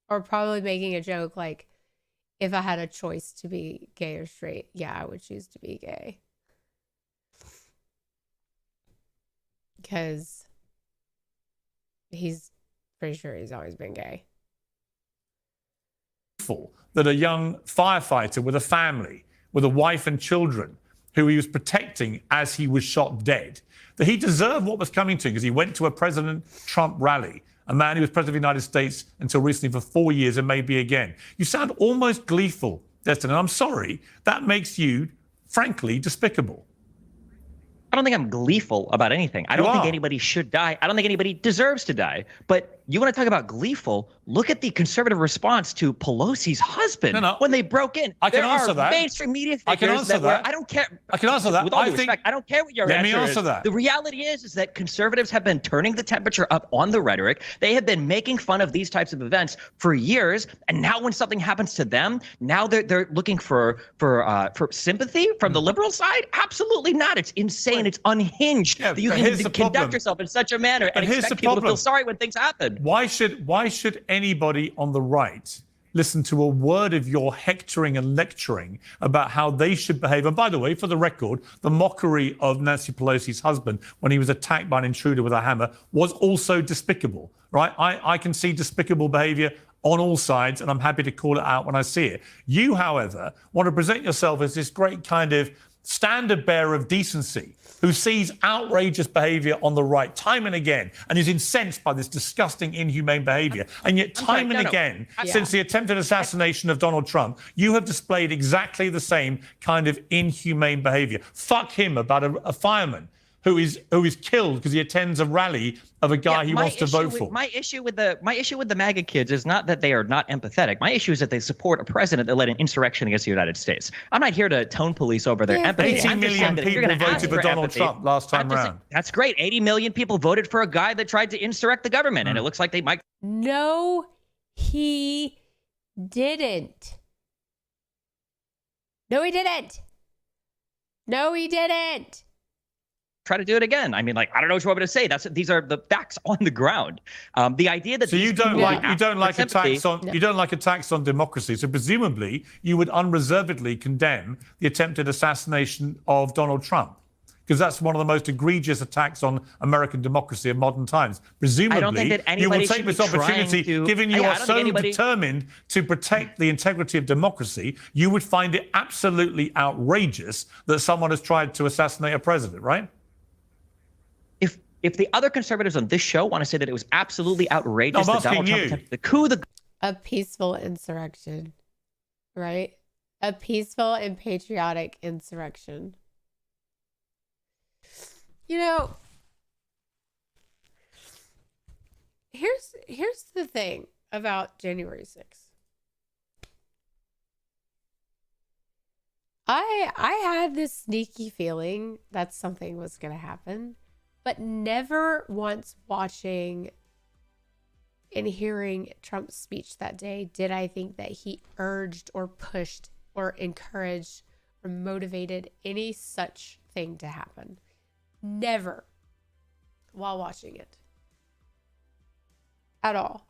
Or probably making a joke like, if I had a choice to be gay or straight, yeah, I would choose to be gay. Because he's pretty sure he's always been gay. gleeful that a young firefighter with a family, with a wife and children, who he was protecting as he was shot dead, that he deserved what was coming to him because he went to a President Trump rally, a man who was president of the United States until recently for 4 years and maybe again. You sound almost gleeful, Destin, and I'm sorry, that makes you, frankly, despicable. I don't think I'm gleeful about anything. I don't think anybody should die. I don't think anybody deserves to die. But you want to talk about gleeful? Look at the conservative response to Pelosi's husband when they broke in. I can answer that. Mainstream media figures I can answer that. I don't care. I can answer that. With all due respect, I don't care what your answer is. Let me answer that. The reality is that conservatives have been turning the temperature up on the rhetoric. They have been making fun of these types of events for years, and now when something happens to them, now they're looking for sympathy from the liberal side. Absolutely not. It's insane. It's unhinged that you can conduct yourself in such a manner and expect people to feel sorry when things happen. Why should anybody on the right listen to a word of your hectoring and lecturing about how they should behave? And by the way, for the record, the mockery of Nancy Pelosi's husband when he was attacked by an intruder with a hammer was also despicable, right? I can see despicable behavior on all sides, and I'm happy to call it out when I see it. You, however, want to present yourself as this great kind of standard bearer of decency who sees outrageous behavior on the right time and again and is incensed by this disgusting, inhumane behavior. And yet time and again, since the attempted assassination of Donald Trump, you have displayed exactly the same kind of inhumane behavior. Fuck him about a fireman who is killed because he attends a rally of a guy he wants to vote for. My issue with the MAGA kids is not that they are not empathetic. My issue is that they support a president that led an insurrection against the United States. I'm not here to tone police over their empathy. 80 million people voted for Donald Trump last time around. That's great. 80 million people voted for a guy that tried to insurrect the government, and it looks like they might. No, he didn't. No, he didn't. No, he didn't. Try to do it again. I mean, like, I don't know what you want me to say. These are the facts on the ground. The idea that you don't like attacks on democracy. So presumably you would unreservedly condemn the attempted assassination of Donald Trump, because that's one of the most egregious attacks on American democracy in modern times. Presumably, I don't think that you will take this opportunity, given you are so determined to protect the integrity of democracy, you would find it absolutely outrageous that someone has tried to assassinate a president, right? If the other conservatives on this show want to say that it was absolutely outrageous that Donald Trump attempted the coup, a peaceful insurrection, right? A peaceful and patriotic insurrection. You know, here's the thing about January 6th. I had this sneaky feeling that something was going to happen. But never once watching and hearing Trump's speech that day did I think that he urged or pushed or encouraged or motivated any such thing to happen. Never while watching it. At all.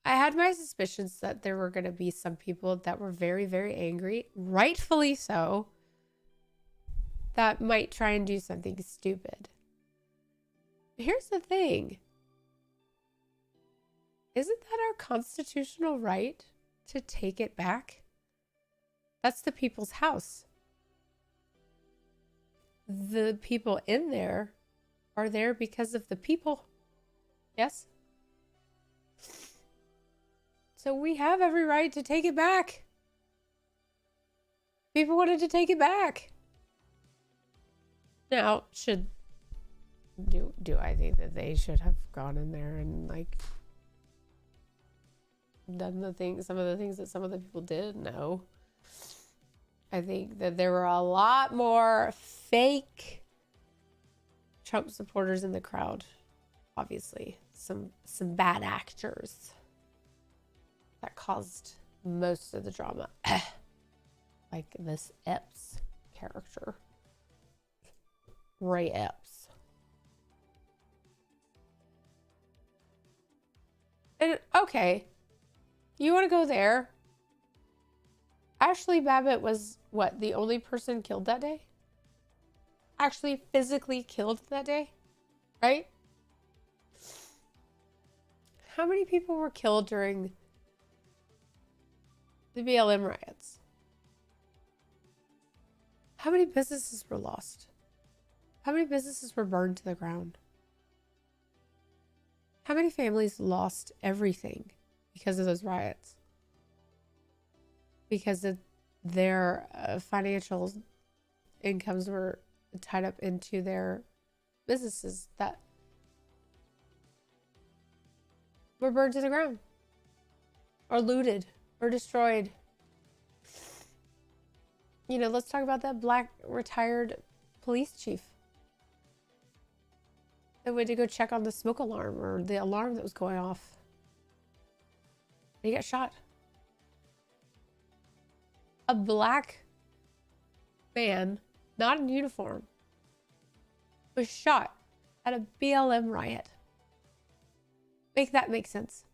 I had my suspicions that there were going to be some people that were very, very angry, rightfully so, that might try and do something stupid. Here's the thing. Isn't that our constitutional right to take it back? That's the people's house. The people in there are there because of the people. Yes? So we have every right to take it back. People wanted to take it back. Now, do I think that they should have gone in there and like done some of the things that some of the people did? No. I think that there were a lot more fake Trump supporters in the crowd. Obviously, some bad actors that caused most of the drama. Like this Epps character. Ray Epps. And okay, you want to go there? Ashley Babbitt was what, the only person killed that day? Actually physically killed that day, right? How many people were killed during The BLM riots. How many businesses were lost? How many businesses were burned to the ground? How many families lost everything because of those riots? Because of their financial incomes were tied up into their businesses that were burned to the ground or looted or destroyed. You know, let's talk about that black retired police chief that went to go check on the smoke alarm or the alarm that was going off. And he got shot. A black man, not in uniform, was shot at a BLM riot. Make that make sense.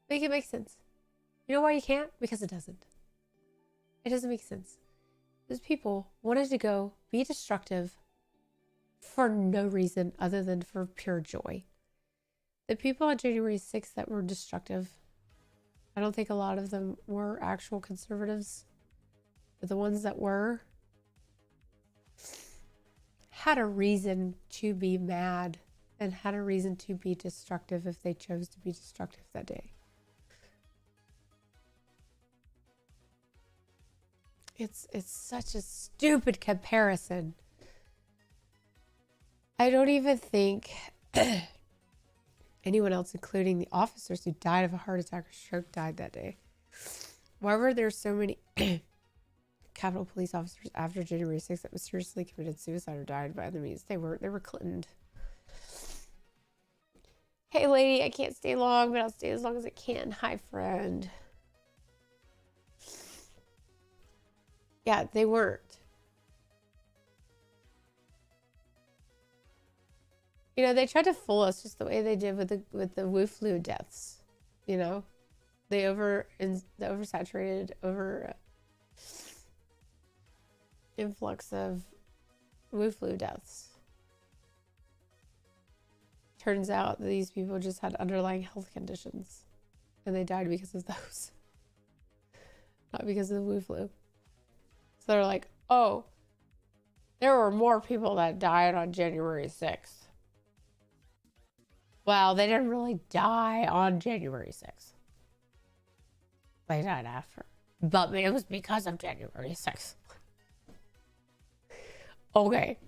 Make it make sense. You know why you can't? Because it doesn't. It doesn't make sense. Those people wanted to go be destructive for no reason other than for pure joy. The people on January 6th that were destructive, I don't think a lot of them were actual conservatives, but the ones that were had a reason to be mad and had a reason to be destructive if they chose to be destructive that day. It's such a stupid comparison. I don't even think anyone else, including the officers who died of a heart attack or stroke, died that day. Why were there so many Capitol Police officers after January 6th that mysteriously committed suicide or died by other means? They were Clintoned. Hey lady, I can't stay long, but I'll stay as long as I can. Hi friend. Yeah, they weren't. You know, they tried to fool us just the way they did with the Wu flu deaths. You know, the oversaturated influx of Wu flu deaths. Turns out that these people just had underlying health conditions, and they died because of those, not because of the Wu flu. So they're like, oh, there were more people that died on January 6th. Well, they didn't really die on January 6th. They died after. But it was because of January 6th. Okay.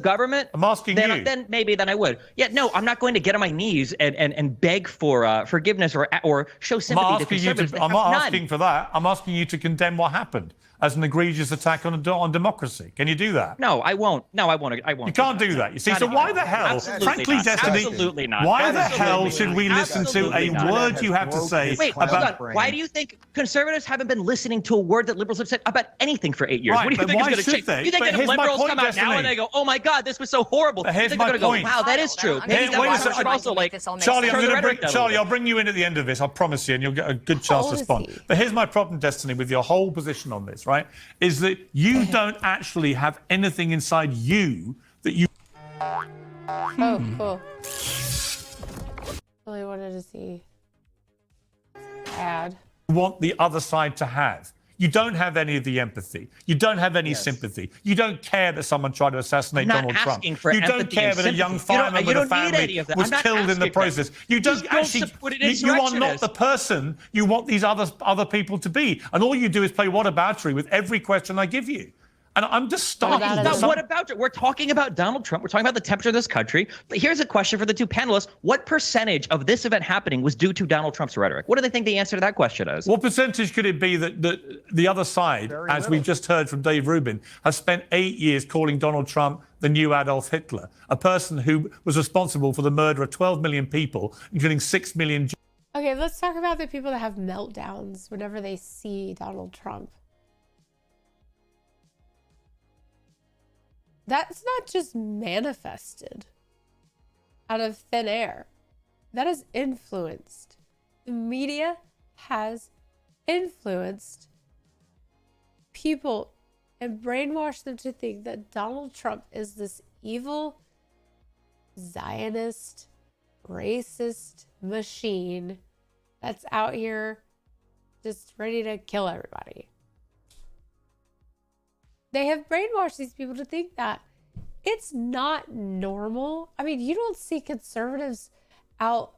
Government, I'm asking you. Then I would. Yeah, no, I'm not going to get on my knees and beg for forgiveness or show sympathy to conservatives. I'm not asking for that. I'm asking you to condemn what happened as an egregious attack on democracy. Can you do that? No, I won't. No, I won't. You can't do that. You see, so why the hell, Absolutely frankly, not. Destiny, Absolutely not. why the Absolutely hell not. should we listen to a word you have to say Wait, about... hold on. Why do you think conservatives haven't been listening to a word that liberals have said about anything for 8 years? Right, What do you but think why is going to should change? they? You think But that here's my liberals point, come out now Destiny. and they go, "Oh my God, this was so horrible." But here's They're my going to go, point. "Wow, that is true." Maybe Hey, that wait a liberals second. should also like Charlie, Charlie, I'll bring you in at the end of this. I promise you, and you'll get a good chance to respond. he? But here's my problem, Destiny, with your whole position on this, right? Is that you don't actually have anything inside you that you Oh, cool. Really wanted to see ad. want the other side to have. You don't have any of the empathy. You don't have any sympathy. You don't care that someone tried to assassinate I'm not Donald Trump. asking for You don't empathy care and that a young sympathy. fireman with a you don't need any family of that. was I'm not killed in the asking for process. that. You don't Just don't actually. support an You are not insurrectionist. the person you want these other people to be, and all you do is play whataboutery with every question I give you. And I'm just startled. What about it? We're talking about Donald Trump. We're talking about the temperature of this country. But here's a question for the two panelists. What percentage of this event happening was due to Donald Trump's rhetoric? What do they think the answer to that question is? What percentage could it be that the other side, as we've just heard from Dave Rubin, has spent 8 years calling Donald Trump the new Adolf Hitler, a person who was responsible for the murder of 12 million people, including 6 million Jews? Okay, let's talk about the people that have meltdowns whenever they see Donald Trump. That's not just manifested out of thin air. That is influenced. The media has influenced people and brainwashed them to think that Donald Trump is this evil, Zionist, racist machine that's out here just ready to kill everybody. They have brainwashed these people to think that it's not normal. I mean, you don't see conservatives out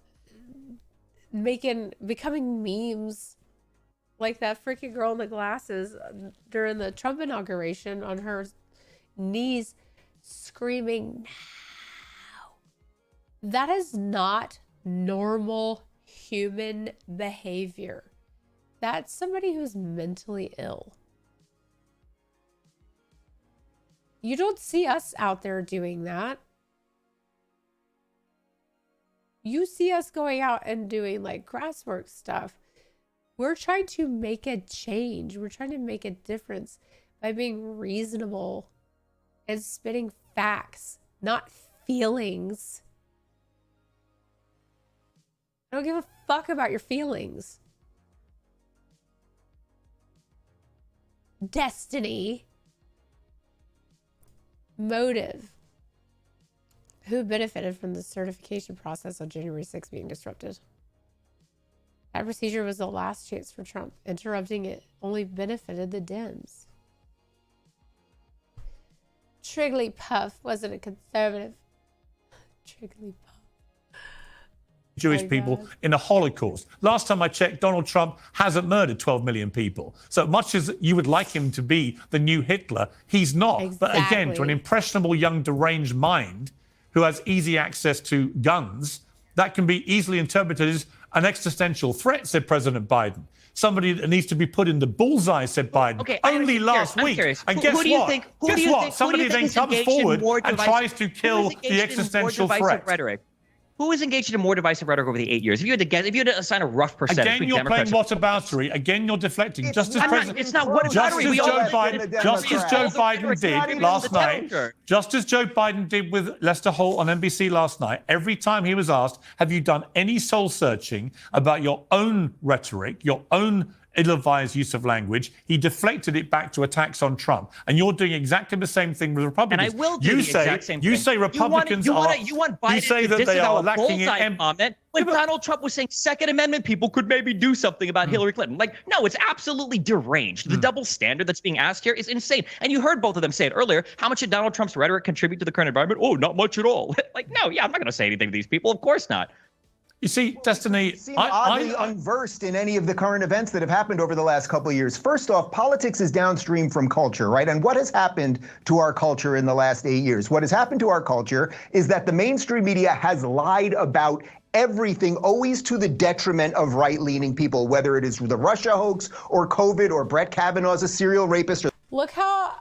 becoming memes like that freaking girl in the glasses during the Trump inauguration on her knees screaming, "No." That is not normal human behavior. That's somebody who's mentally ill. You don't see us out there doing that. You see us going out and doing like grassroots stuff. We're trying to make a change. We're trying to make a difference by being reasonable and spitting facts, not feelings. I don't give a fuck about your feelings. Destiny. Motive. Who benefited from the certification process on January 6th being disrupted? That procedure was the last chance for Trump. Interrupting it only benefited the Dems. Trigglypuff wasn't a conservative. Trigglypuff. Jewish people in the Holocaust. Last time I checked, Donald Trump hasn't murdered 12 million people. So much as you would like him to be the new Hitler, he's not. Exactly. But again, to an impressionable, young, deranged mind who has easy access to guns, that can be easily interpreted as an existential threat, said President Biden. Somebody that needs to be put in the bullseye, said Biden. Okay, only last week. And guess what? Guess what? Somebody then comes forward and tries to kill the existential threat. Rhetoric? Who was engaged in more divisive rhetoric over the 8 years? If you had to guess, if you had to assign a rough percentage, again, you're playing whataboutery. Again, you're deflecting. Just as Joe Biden did last night. Just as Joe Biden did with Lester Holt on NBC last night. Every time he was asked, "Have you done any soul searching about your own rhetoric, your own ill-advised use of language?" He deflected it back to attacks on Trump. And you're doing exactly the same thing with Republicans. And I will do the exact same thing. You say Republicans you want Biden you say to that they are lacking in comment when Donald Trump was saying Second Amendment people could maybe do something about Hillary Clinton. Like, no, it's absolutely deranged. The double standard that's being asked here is insane. And you heard both of them say it earlier. How much did Donald Trump's rhetoric contribute to the current environment? Oh, not much at all. Like, no, yeah, I'm not going to say anything to these people. Of course not. You see, Destiny, seem oddly unversed in any of the current events that have happened over the last couple of years. First off, politics is downstream from culture, right? And what has happened to our culture in the last 8 years? What has happened to our culture is that the mainstream media has lied about everything, always to the detriment of right-leaning people, whether it is the Russia hoax or COVID or Brett Kavanaugh's a serial rapist. Look how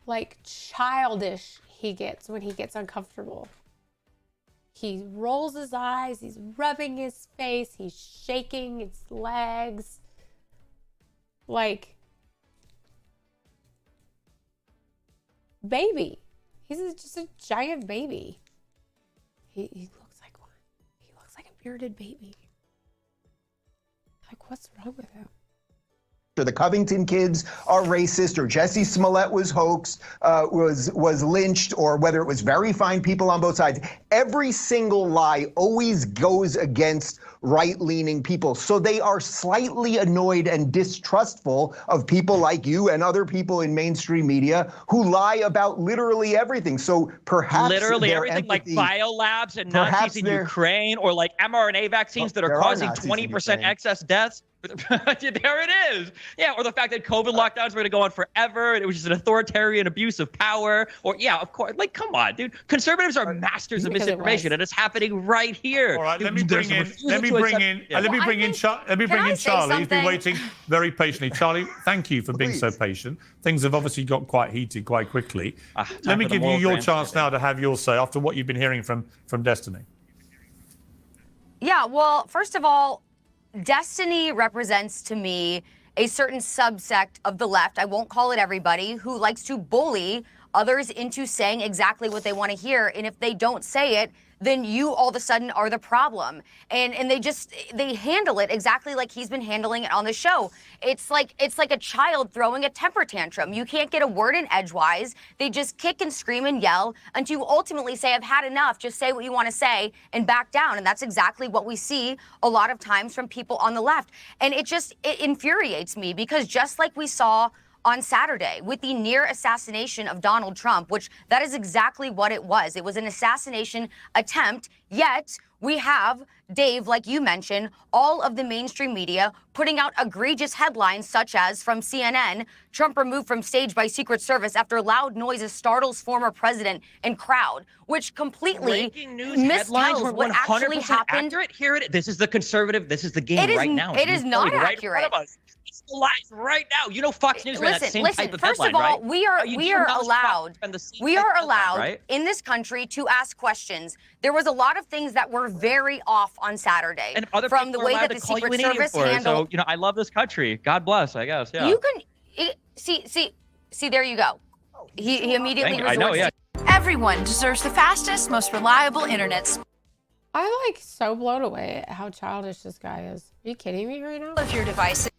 like childish he gets when he gets uncomfortable. He rolls his eyes, he's rubbing his face, he's shaking his legs. Like, baby. He's just a giant baby. He looks like one. He looks like a bearded baby. Like, what's wrong with him? Or the Covington kids are racist, or Jesse Smollett was hoaxed, was lynched, or whether it was very fine people on both sides. Every single lie always goes against right-leaning people. So they are slightly annoyed and distrustful of people like you and other people in mainstream media who lie about literally everything. So perhaps literally everything, like biolabs and Nazis in Ukraine, or like mRNA vaccines that are causing 20% excess deaths. There it is. Yeah, or the fact that COVID lockdowns were going to go on forever and it was just an authoritarian abuse of power. Or, yeah, of course. Like, come on, dude. Conservatives are masters of misinformation, and it's happening right here. All right, let me bring in Charlie. He's been waiting very patiently. Charlie, thank you for being so patient. Things have obviously got quite heated quite quickly. Let me give you your chance now to have your say after what you've been hearing from Destiny. Yeah, well, first of all, Destiny represents to me a certain subsect of the left, I won't call it everybody, who likes to bully others into saying exactly what they want to hear. And if they don't say it, then you all of a sudden are the problem. And they handle it exactly like he's been handling it on the show. It's like a child throwing a temper tantrum. You can't get a word in edgewise. They just kick and scream and yell until you ultimately say, I've had enough, just say what you want to say and back down. And that's exactly what we see a lot of times from people on the left. And it infuriates me, because just like we saw on Saturday with the near assassination of Donald Trump, which that is exactly what it was. It was an assassination attempt, yet we have, Dave, like you mentioned, all of the mainstream media putting out egregious headlines such as from CNN, Trump removed from stage by Secret Service after loud noises startles former president and crowd, which completely mistells what actually happened. Accurate. Here it is. This is the conservative. This is the game right now. It is not accurate. It's live right now. You know, Fox News ran that same type of first headline, of all, right? we are allowed right? in this country to ask questions. There was a lot of things that were very off on Saturday, and other from the way that the Secret Service handled. So, you know, I love this country. God bless, I guess. Yeah. You can see. There you go. He immediately resorts. I know, yeah. Everyone deserves the fastest, most reliable internet. I'm like so blown away at how childish this guy is. Are you kidding me right now? If your device.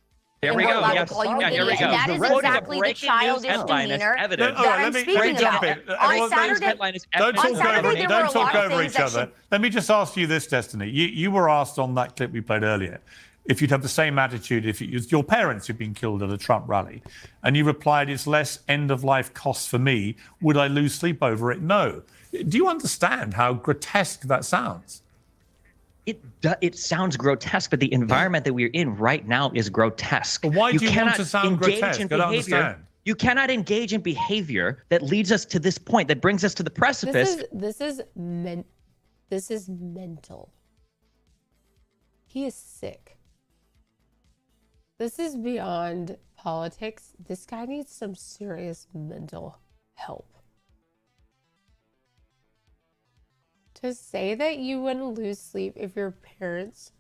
Here we go. Yes. Yeah, here we go. That is exactly the childish demeanor that I'm speaking about. On Saturday, Don't talk over each other. Let me just ask you this, Destiny. You were asked on that clip we played earlier if you'd have the same attitude if it was your parents who'd been killed at a Trump rally. And you replied, it's less end-of-life costs for me. Would I lose sleep over it? No. Do you understand how grotesque that sounds? It sounds grotesque, but the environment that we're in right now is grotesque. But why do you want to sound grotesque? I don't understand. You cannot engage in behavior that leads us to this point, that brings us to the precipice. This is mental. He is sick. This is beyond politics. This guy needs some serious mental help. To say that you wouldn't lose sleep if your parents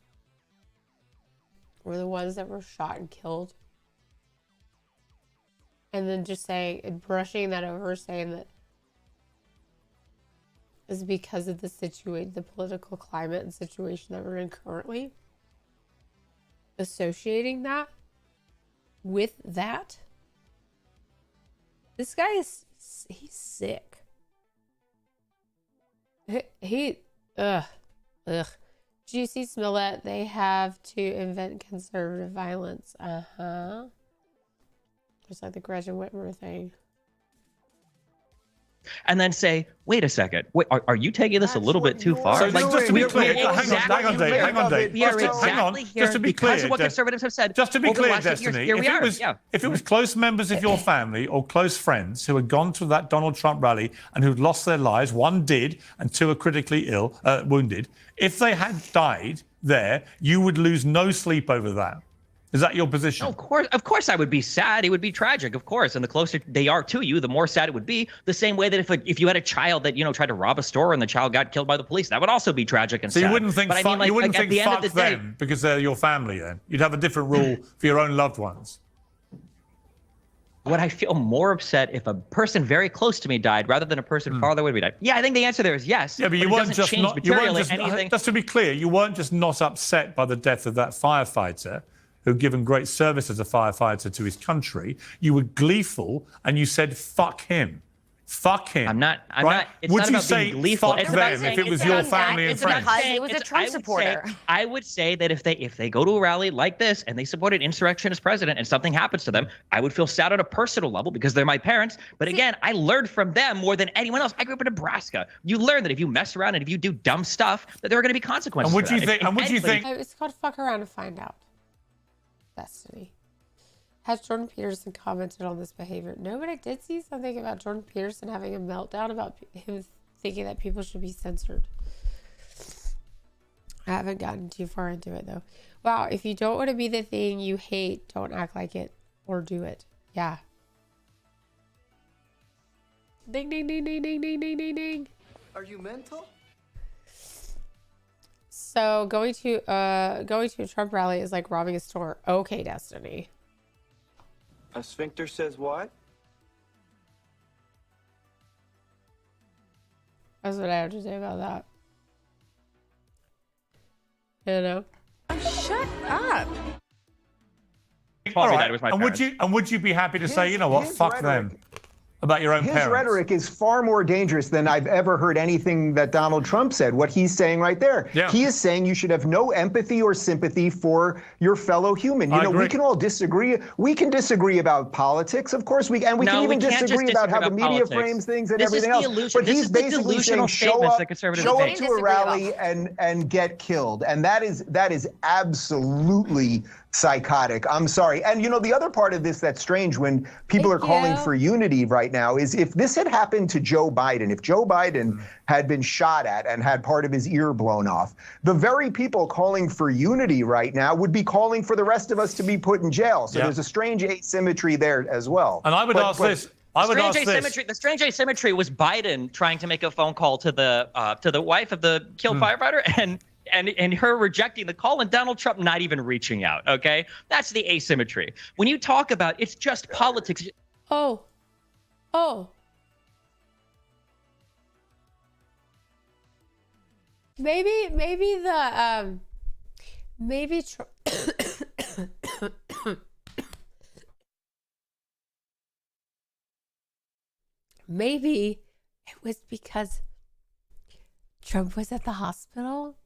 were the ones that were shot and killed, and then just saying and brushing that over, saying that is because of the political climate and situation that we're in currently, associating that with that, this guy he's sick. Juicy Smollett, they have to invent conservative violence. Just like the Gretchen Whitmer thing. And then say, wait a second. Wait, are you taking this a little bit too far? So just to be clear, hang on, Dave. Just to be clear, because of what conservatives have said. Just to be clear, Destiny, if it was close members of your family or close friends who had gone to that Donald Trump rally and who'd lost their lives, one did and two are critically wounded, if they had died there, you would lose no sleep over that. Is that your position? No, of course I would be sad. It would be tragic, of course. And the closer they are to you, the more sad it would be. The same way that if you had a child that, tried to rob a store and the child got killed by the police, that would also be tragic and sad. So you wouldn't think fuck them because they're your family then? You'd have a different rule for your own loved ones. Would I feel more upset if a person very close to me died rather than a person farther away from me died? Yeah, I think the answer there is yes. Yeah, but you weren't just just to be clear, you weren't just not upset by the death of that firefighter who'd given great service as a firefighter to his country. You were gleeful and you said, fuck him. Fuck him. I'm not. Would you say fuck them if it was your family and friends? Because it was a Trump supporter. I would say that if they go to a rally like this and they support an insurrectionist president and something happens to them, I would feel sad on a personal level because they're my parents. But again, I learned from them more than anyone else. I grew up in Nebraska. You learn that if you mess around and if you do dumb stuff, that there are going to be consequences. And would you think? It's called fuck around and find out. Destiny. Has Jordan Peterson commented on this behavior? No, but I did see something about Jordan Peterson having a meltdown about him thinking that people should be censored. I haven't gotten too far into it though. Wow, if you don't want to be the thing you hate, don't act like it or do it. Yeah. Ding ding ding ding ding ding ding ding ding. Are you mental? So going to a Trump rally is like robbing a store. Okay, Destiny. A sphincter says what? That's what I have to say about that. You know? Shut up. All right. That was my and would you be happy to say, you know what, fuck them? About your own His parents. rhetoric is far more dangerous than I've ever heard anything that Donald Trump said. What he's saying right there. Yeah. He is saying you should have no empathy or sympathy for your fellow human. You know, we can all disagree. We can disagree about politics, of course. We can even disagree about how the media frames things and everything else. But he's basically saying show up to a rally and get killed. And that is absolutely psychotic. I'm sorry. And you know, the other part of this that's strange when people are calling for unity right now is if this had happened to Joe Biden, if Joe Biden had been shot at and had part of his ear blown off, the very people calling for unity right now would be calling for the rest of us to be put in jail. So there's a strange asymmetry there as well. And I would ask this. The strange asymmetry was Biden trying to make a phone call to the wife of the killed firefighter and her rejecting the call and Donald Trump not even reaching out. Okay, that's the asymmetry. When you talk about it's just politics. Oh. Maybe maybe it was because Trump was at the hospital.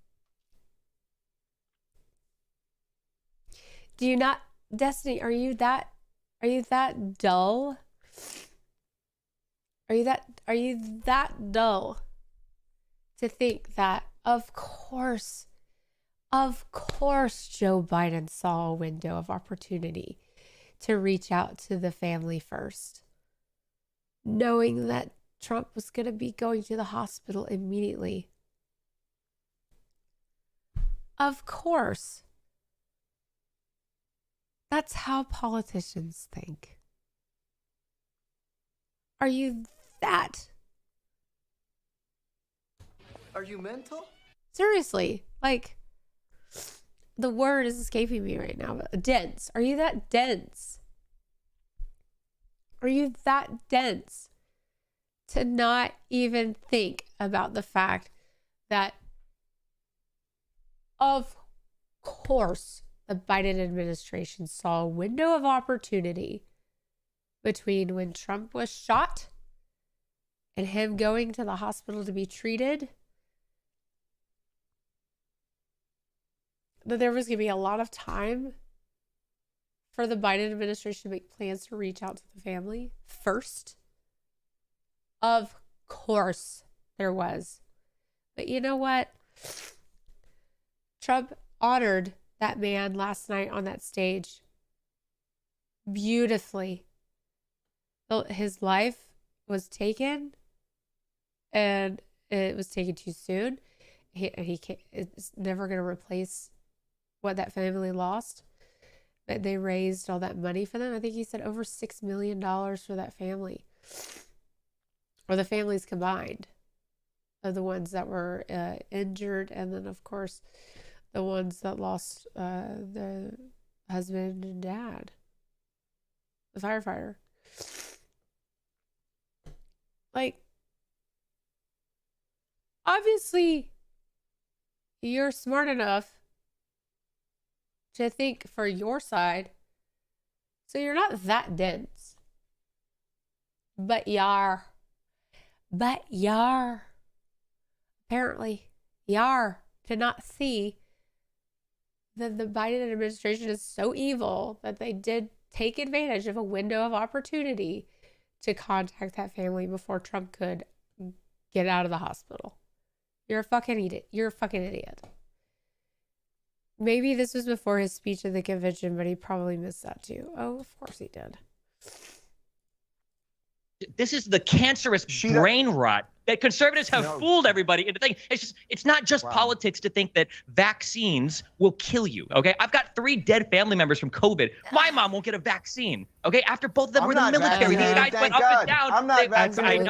Do you not, Destiny, are you that dull? Are you that dull to think that of course Joe Biden saw a window of opportunity to reach out to the family first, knowing that Trump was going to be going to the hospital immediately? Of course. That's how politicians think. Are you mental? Seriously, like, the word is escaping me right now, but dense. Are you that dense? Are you that dense to not even think about the fact that, of course, the Biden administration saw a window of opportunity between when Trump was shot and him going to the hospital to be treated, that there was going to be a lot of time for the Biden administration to make plans to reach out to the family first. Of course there was. But you know what? Trump honored that man last night on that stage beautifully. His life was taken, and it was taken too soon. It's never going to replace what that family lost. But they raised all that money for them. I think he said over $6 million for that family, or the families combined, of the ones that were injured, and then of course the ones that lost the husband and dad, the firefighter. Like, obviously, you're smart enough to think for your side, so you're not that dense. But yar. Apparently, to not see that the Biden administration is so evil that they did take advantage of a window of opportunity to contact that family before Trump could get out of the hospital. You're a fucking idiot. You're a fucking idiot. Maybe this was before his speech at the convention, but he probably missed that too. Oh, of course he did. This is the cancerous brain rot that conservatives have fooled everybody into thinking. It's not just politics to think that vaccines will kill you. Okay, I've got 3 dead family members from COVID. My mom won't get a vaccine. Okay, after both of them were in the military, these guys went up and down. I'm not vaccinated.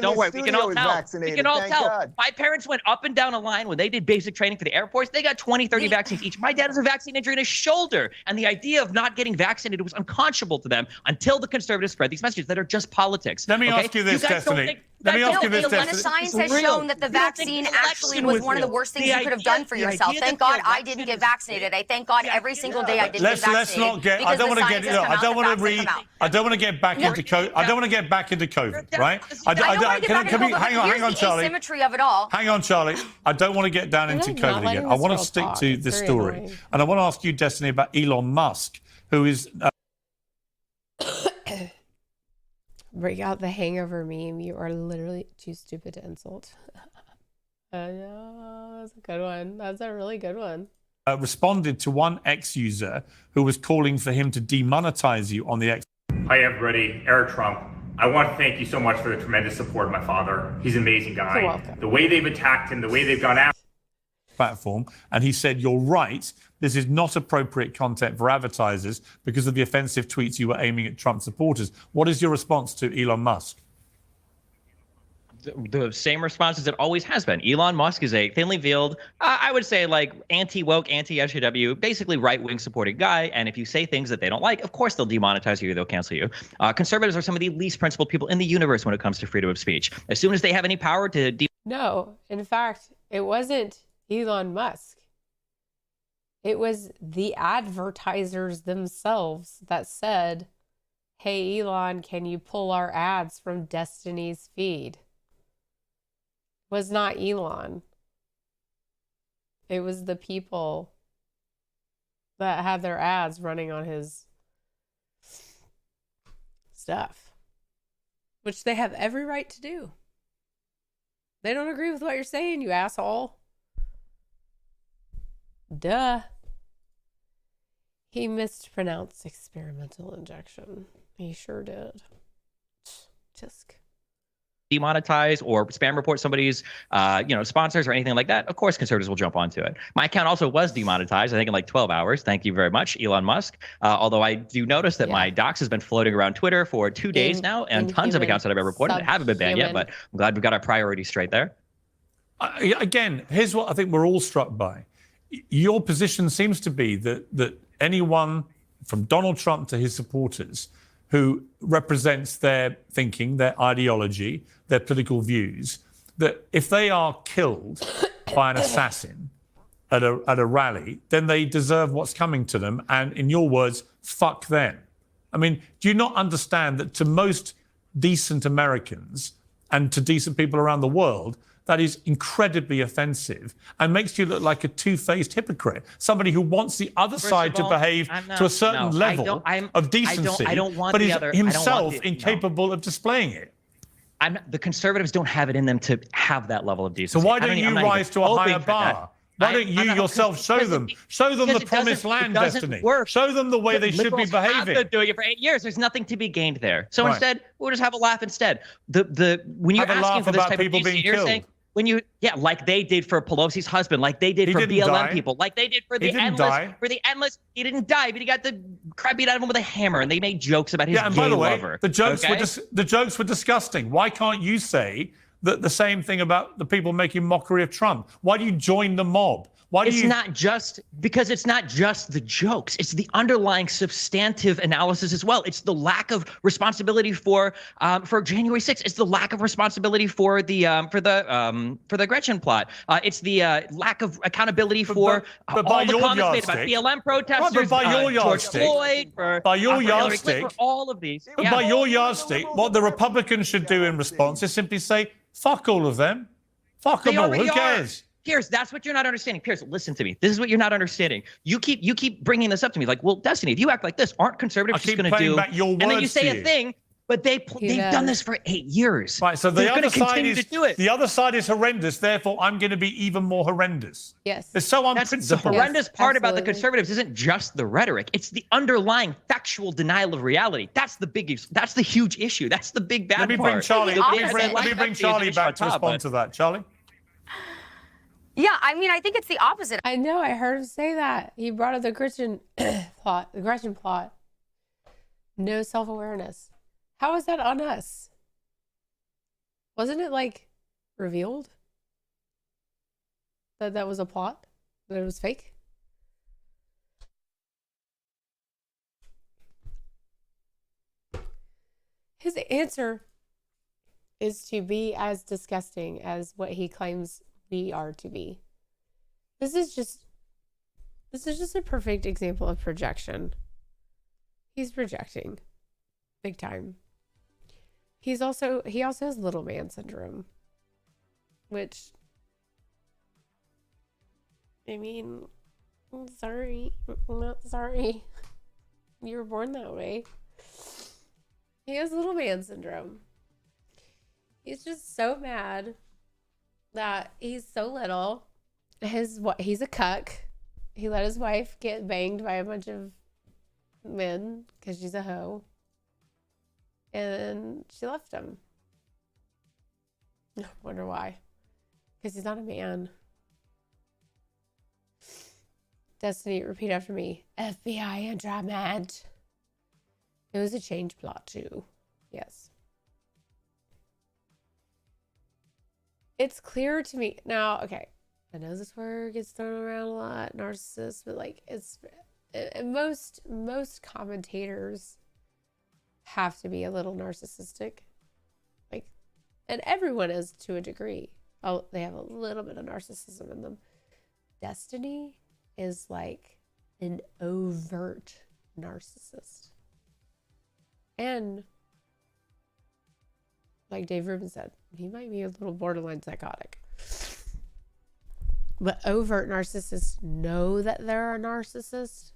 Don't worry, we can all tell. We can all tell. God. My parents went up and down a line when they did basic training for the Air Force. They got 20, 30 vaccines each. My dad has a vaccine injury in his shoulder, and the idea of not getting vaccinated was unconscionable to them until the conservatives spread these messages that are just politics. Let me ask you this, Destiny. let me ask you this, The Destiny. science has shown that the vaccine actually was one of the worst things you could have done for yourself. Thank God I didn't get vaccinated. I thank God every single day I didn't get vaccinated. Let's not get. I don't want to get. Look, I don't want to read. I don't want to get back into COVID. I don't want to get back into COVID, right? Hang on, Charlie. Asymmetry of it all. Hang on, Charlie. I don't want to get down into COVID again. I want to stick to this story, and I want to ask you, Destiny, about Elon Musk, who is. Break out the hangover meme. You are literally too stupid to insult. I know. That's a good one. That's a really good one. Responded to one ex-user who was calling for him to demonetize you on the X. Hi, everybody. Eric Trump. I want to thank you so much for the tremendous support of my father. He's an amazing guy. You're welcome. The way they've attacked him, the way they've gone after platform, and he said, "You're right. This is not appropriate content for advertisers because of the offensive tweets you were aiming at Trump supporters." What is your response to Elon Musk? The same response as it always has been. Elon Musk is a thinly veiled, I would say, like anti-woke, anti-SJW, basically right-wing supporting guy. And if you say things that they don't like, of course they'll demonetize you, they'll cancel you. Conservatives are some of the least principled people in the universe when it comes to freedom of speech. As soon as they have any power to No, in fact, it wasn't Elon Musk. It was the advertisers themselves that said, "Hey, Elon, can you pull our ads from Destiny's feed?" It was not Elon. It was the people that had their ads running on his stuff, which they have every right to do. They don't agree with what you're saying, you asshole. Duh. He mispronounced experimental injection. He sure did. Just demonetize or spam report somebody's sponsors or anything like that, of course conservatives will jump onto it. My account also was demonetized, I think, in like 12 hours. Thank you very much, Elon Musk. Although I do notice that my docs has been floating around Twitter for 2 days now, and tons of accounts that I've ever reported that haven't been banned yet, but I'm glad we've got our priorities straight there. Again, here's what I think we're all struck by. Your position seems to be that anyone from Donald Trump to his supporters who represents their thinking, their ideology, their political views, that if they are killed by an assassin at a rally, then they deserve what's coming to them. And in your words, fuck them. I mean, do you not understand that to most decent Americans and to decent people around the world, that is incredibly offensive and makes you look like a two-faced hypocrite, somebody who wants the other side to behave to a certain level of decency, but is himself incapable of displaying it. The conservatives don't have it in them to have that level of decency. So why don't you rise to a higher bar? Why don't you yourself show them the promised land, Destiny? Show them the way they should be behaving. Have been doing it for 8 years. There's nothing to be gained there. So instead, we'll just have a laugh instead. When you're asking for this type of decency, you're saying, like they did for Pelosi's husband, like they did for BLM people, like they did for the endless. He didn't die, but he got the crap beat out of him with a hammer, and they made jokes about his gay lover. The jokes were disgusting. Why can't you say the same thing about the people making mockery of Trump? Why do you join the mob? It's not just the jokes. It's the underlying substantive analysis as well. It's the lack of responsibility for January 6th. It's the lack of responsibility for the Gretchen plot. It's the lack of accountability for all the comments made about BLM protesters, George Floyd, for all of these. By your yardstick, what the Republicans should do in response is simply say, "Fuck all of them. Fuck them all. Who cares?" Pierce, that's what you're not understanding. Pierce, listen to me. This is what you're not understanding. You keep bringing this up to me, like, well, Destiny, if you act like this, aren't conservatives just going to do? And then you say a thing, but they've done this for 8 years. Right. So the other side is horrendous. Therefore, I'm going to be even more horrendous. Yes. It's so unprincipled. The horrendous part about the conservatives isn't just the rhetoric; it's the underlying factual denial of reality. That's the biggest. That's the huge issue. That's the big bad part. Let me bring Charlie back to respond to that. Charlie. Yeah, I mean, I think it's the opposite. I know, I heard him say that. He brought up the Gretchen plot. No self-awareness. How is that on us? Wasn't it, like, revealed that that was a plot? That it was fake? His answer is to be as disgusting as what he claims we are to be. This is just a perfect example of projection. He's projecting big time. He also has little man syndrome, which, I mean, I'm sorry. I'm not sorry. You were born that way. He has little man syndrome. He's just so mad that he's so little. He's a cuck. He let his wife get banged by a bunch of men because she's a hoe. And she left him. I wonder why. Because he's not a man. Destiny, repeat after me. FBI Andromeda. It was a change plot too. Yes. It's clear to me now. Okay, I know this word gets thrown around a lot, narcissist, but like most commentators have to be a little narcissistic, like, and everyone is to a degree. Oh, they have a little bit of narcissism in them. Destiny is like an overt narcissist, and like Dave Rubin said, he might be a little borderline psychotic. But overt narcissists know that they're a narcissist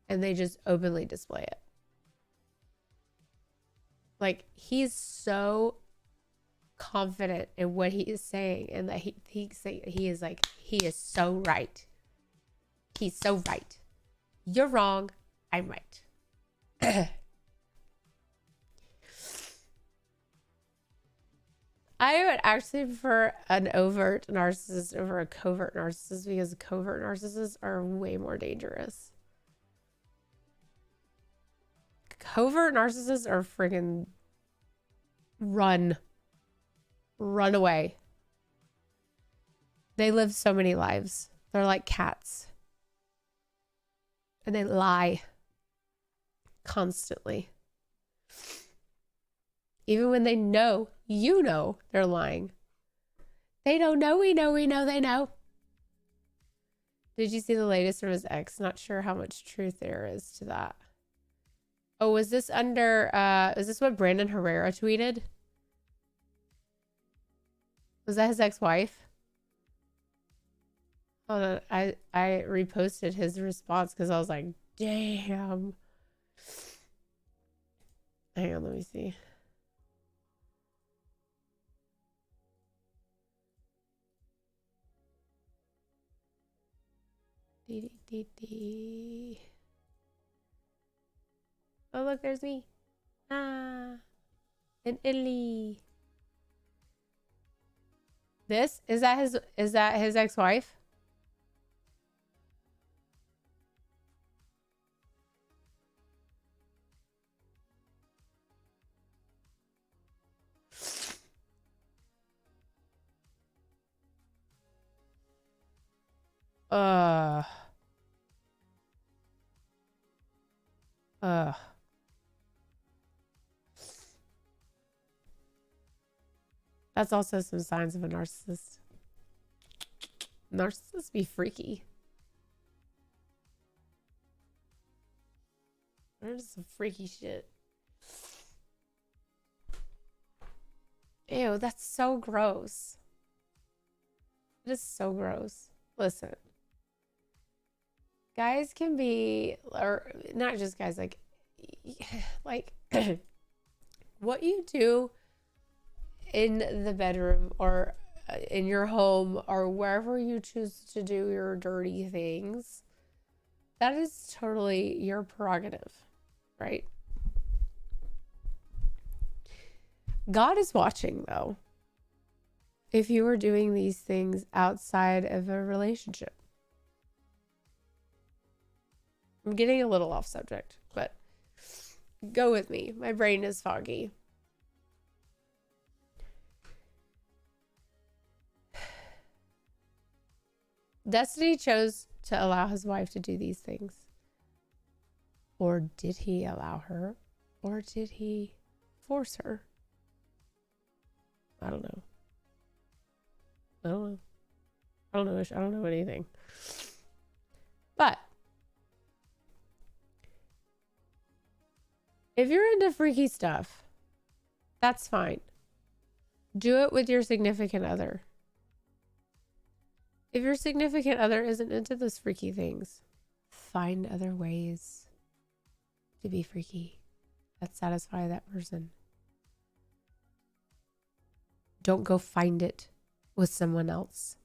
and they just openly display it. Like, he's so confident in what he is saying, and that he is so right. He's so right. You're wrong. I'm right. I would actually prefer an overt narcissist over a covert narcissist, because covert narcissists are way more dangerous. Covert narcissists are friggin' run away. They live so many lives. They're like cats. And they lie constantly. Even when they know, they're lying. They don't know, we know they know. Did you see the latest from his ex? Not sure how much truth there is to that. Oh, was this under, is this what Brandon Herrera tweeted? Was that his ex-wife? Hold on, I reposted his response because I was like, damn. Hang on, let me see. Oh, look, there's me. In Italy. This is that his ex-wife? That's also some signs of a narcissist. Narcissists be freaky. There's some freaky shit. Ew, that's so gross. It is so gross. Listen. Guys can be, or not just guys, like what you do in the bedroom or in your home or wherever you choose to do your dirty things, that is totally your prerogative, right? God is watching, though, if you are doing these things outside of a relationship. I'm getting a little off subject, but go with me. My brain is foggy. Destiny chose to allow his wife to do these things. Or did he allow her? Or did he force her? I don't know. I don't know. I don't know. I don't know anything. But if you're into freaky stuff, that's fine. Do it with your significant other. If your significant other isn't into those freaky things, find other ways to be freaky that satisfy that person. Don't go find it with someone else.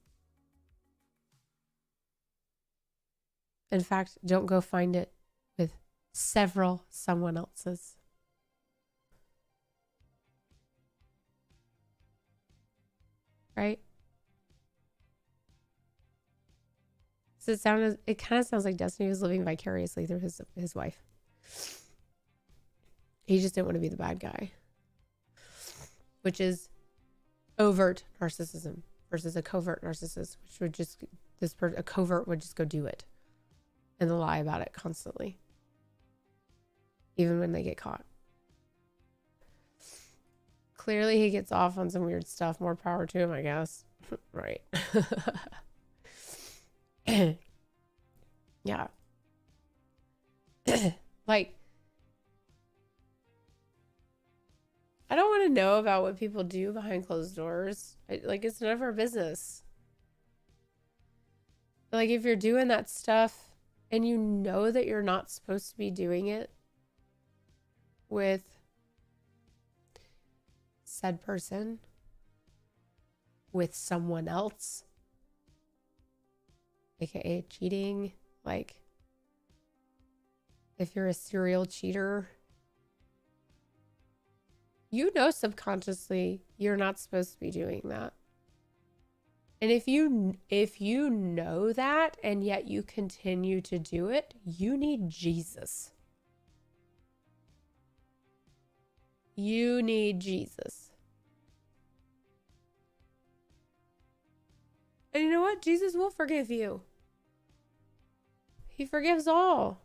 In fact, don't go find it with several someone else's. Right? So it kind of sounds like Destiny was living vicariously through his wife. He just didn't want to be the bad guy, which is overt narcissism versus a covert narcissist, which would just a covert would just go do it and lie about it constantly, even when they get caught. Clearly, he gets off on some weird stuff. More power to him, I guess. Right. Yeah. Like, I don't want to know about what people do behind closed doors. Like, it's none of our business. Like, if you're doing that stuff and you know that you're not supposed to be doing it with said person, with someone else, aka cheating, like if you're a serial cheater, you know subconsciously you're not supposed to be doing that. And if you know that and yet you continue to do it, you need Jesus. You need Jesus. And you know what? Jesus will forgive you. He forgives all.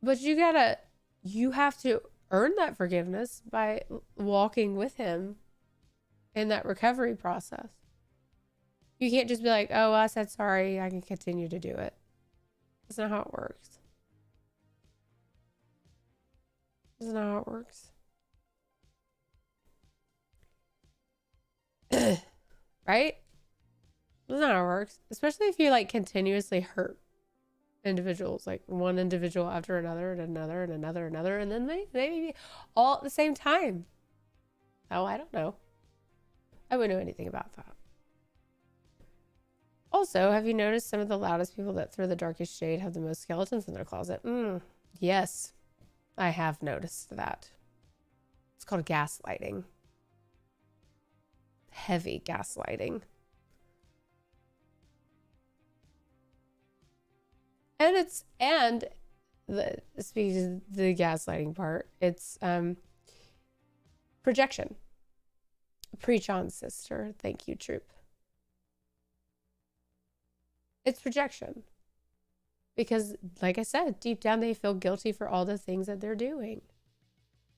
But you have to earn that forgiveness by walking with him in that recovery process. You can't just be like, oh, I said sorry, I can continue to do it. That's not how it works. That's not how it works. Right? That's not how it works. Especially if you like continuously hurt individuals, like one individual after another and another and another and another, and then maybe all at the same time. Oh, I don't know. I wouldn't know anything about that. Also, have you noticed some of the loudest people that throw the darkest shade have the most skeletons in their closet? Yes, I have noticed that. It's called gaslighting. Heavy gaslighting. And speaking of the gaslighting part, it's projection. Preach on, sister. Thank you, troop. It's projection. Because, like I said, deep down they feel guilty for all the things that they're doing.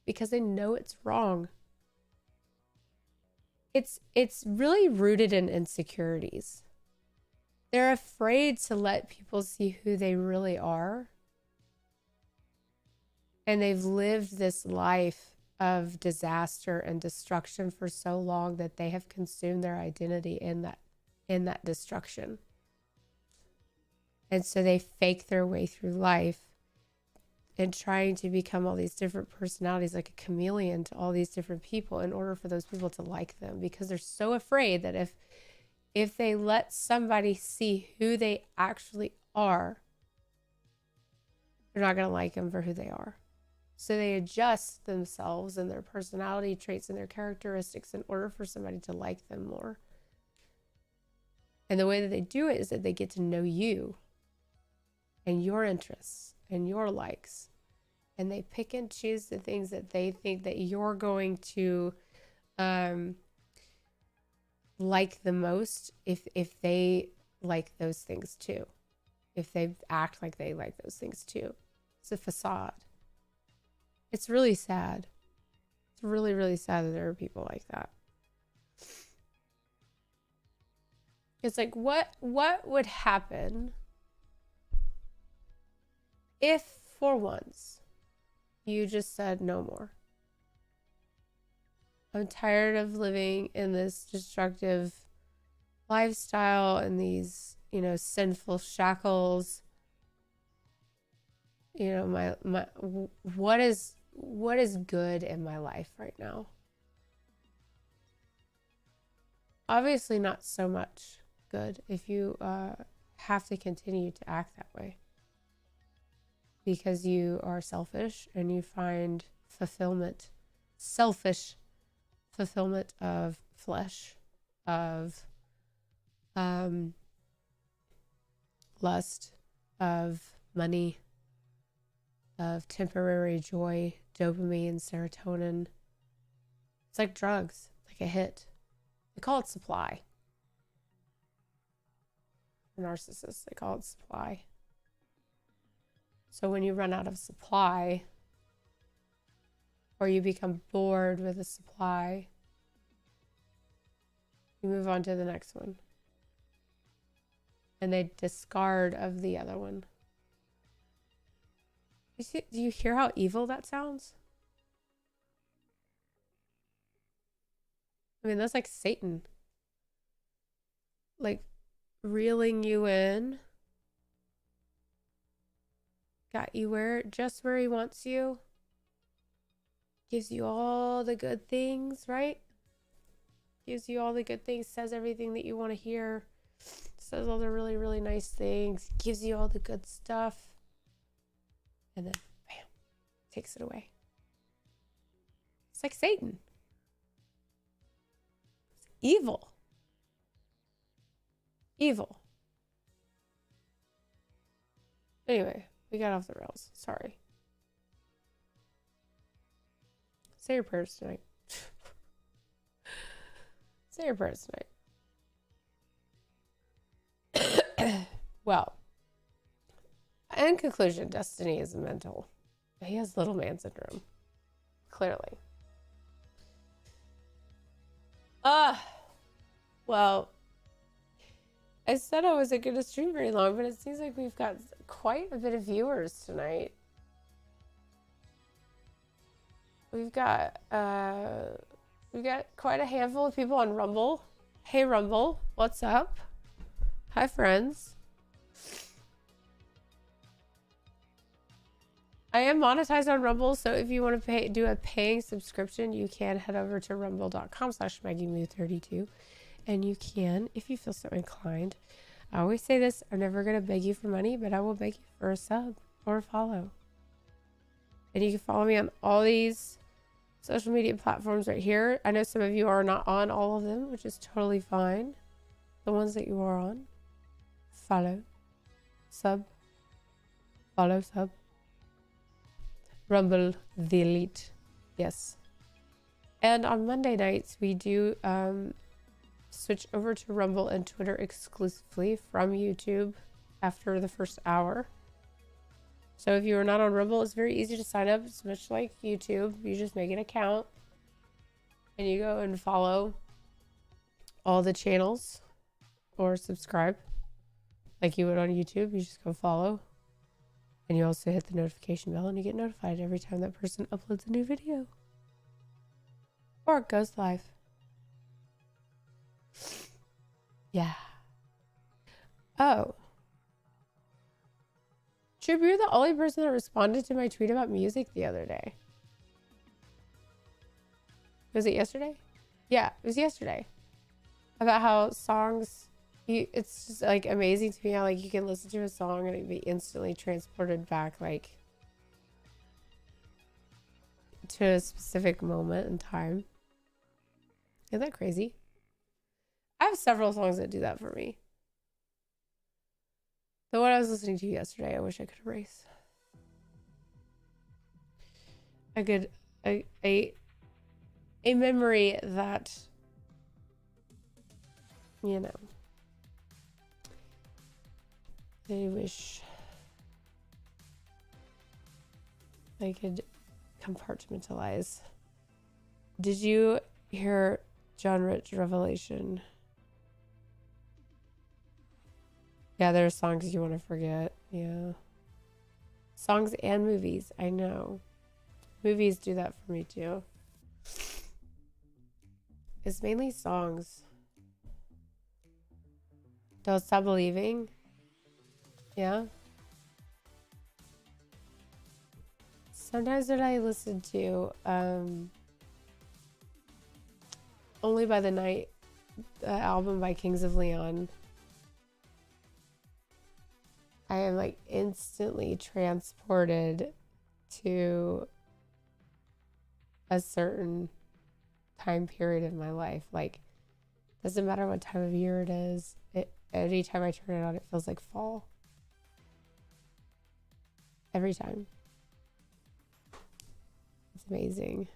Because they know it's wrong. It's really rooted in insecurities. They're afraid to let people see who they really are. And they've lived this life of disaster and destruction for so long that they have consumed their identity in that destruction. And so they fake their way through life and trying to become all these different personalities, like a chameleon to all these different people, in order for those people to like them, because they're so afraid that if they let somebody see who they actually are, they're not going to like them for who they are. So they adjust themselves and their personality traits and their characteristics in order for somebody to like them more. And the way that they do it is that they get to know you and your interests and your likes. And they pick and choose the things that they think that you're going to like the most if they like those things too. If they act like they like those things too. It's a facade. It's really sad. really, really sad that there are people like that. It's like, what would happen if for once you just said no more? I'm tired of living in this destructive lifestyle and these, you know, sinful shackles. You know, my what is good in my life right now? Obviously not so much good if you have to continue to act that way because you are selfish and you find selfish fulfillment of flesh, of lust, of money, of temporary joy, dopamine, serotonin. It's like drugs, like a hit. They call it supply. For narcissists, they call it supply. So when you run out of supply, or you become bored with a supply, you move on to the next one. And they discard of the other one. Do you hear how evil that sounds? I mean, that's like Satan. Like, reeling you in. Got you just where he wants you. Gives you all the good things, right? Gives you all the good things, says everything that you want to hear. Says all the really, really nice things. Gives you all the good stuff. And then, bam, takes it away. It's like Satan. It's evil. Evil. Anyway, we got off the rails. Sorry. Say your prayers tonight. Say your prayers tonight. Well, in conclusion, Destiny is mental. He has little man syndrome. Clearly. Well, I said I wasn't going to stream very long, but it seems like we've got quite a bit of viewers tonight. We've got quite a handful of people on Rumble. Hey Rumble, what's up? Hi friends. I am monetized on Rumble, so if you want to do a paying subscription, you can head over to rumble.com/MaggieMoo32, and you can, if you feel so inclined. I always say this: I'm never gonna beg you for money, but I will beg you for a sub or a follow. And you can follow me on all these social media platforms right here. I know some of you are not on all of them, which is totally fine. The ones that you are on, follow, sub, follow, sub. Rumble the Elite, yes. And on Monday nights, we do switch over to Rumble and Twitter exclusively from YouTube after the first hour. So if you are not on Rumble, it's very easy to sign up. It's much like YouTube. You just make an account and you go and follow all the channels or subscribe like you would on YouTube. You just go follow. And you also hit the notification bell and you get notified every time that person uploads a new video. Or it goes live. Yeah. Oh. Troop, you're the only person that responded to my tweet about music the other day. Was it yesterday? Yeah, it was yesterday. About how songs, it's just like amazing to me how like you can listen to a song and it'd be instantly transported back like to a specific moment in time. Isn't that crazy? I have several songs that do that for me. The one I was listening to yesterday, I wish I could erase. A memory that, you know, I wish I could compartmentalize Did you hear John Rich Revelation? Yeah, there are songs you want to forget. Yeah. Songs and movies. I know. Movies do that for me too. It's mainly songs. Don't Stop Believing. Yeah. Sometimes what I listen to, Only by the Night, the album by Kings of Leon. I am like instantly transported to a certain time period in my life. Like, doesn't matter what time of year it is. Anytime I turn it on, it feels like fall. Every time. It's amazing.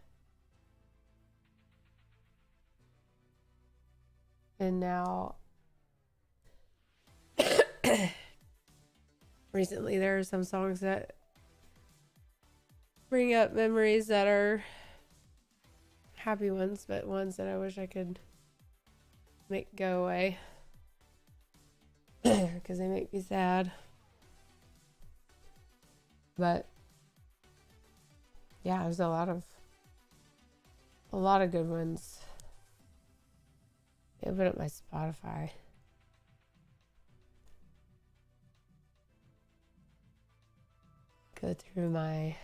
And now, recently there are some songs that bring up memories that are happy ones, but ones that I wish I could make go away because they make me sad. But yeah, there's a lot of good ones. Open up my Spotify. Go through my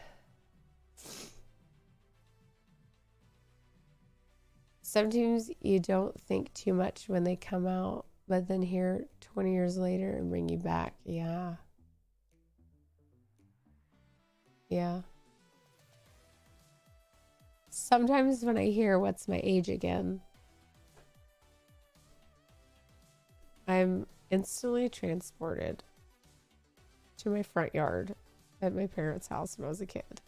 sometimes you don't think too much when they come out, but then here 20 years later and bring you back. Yeah. Yeah. Sometimes when I hear What's My Age Again, I'm instantly transported to my front yard at my parents' house when I was a kid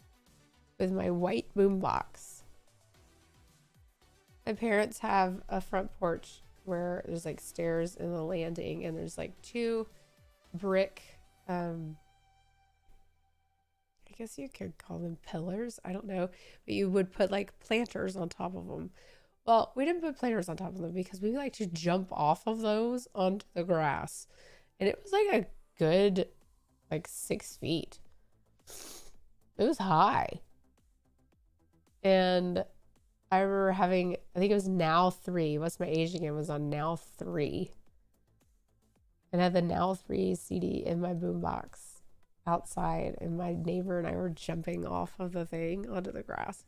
with my white boombox. My parents have a front porch where there's like stairs in the landing, and there's like two brick, I guess you could call them pillars. I don't know, but you would put like planters on top of them. Well, we didn't put planters on top of them because we like to jump off of those onto the grass. And it was like a good, like 6 feet. It was high. And I remember having, I think it was Now 3. What's My Age Again was on Now 3. And I had the Now 3 CD in my boombox outside. And my neighbor and I were jumping off of the thing onto the grass.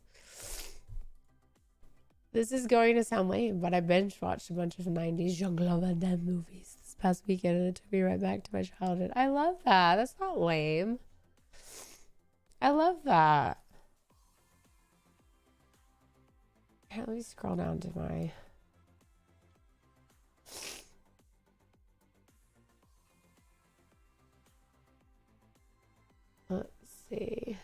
This is going to sound lame, but I binge watched a bunch of 90s Jean-Claude Van Damme movies this past weekend, and it took me right back to my childhood. I love that. That's not lame. I love that. Here, let me scroll down to my... Let's see.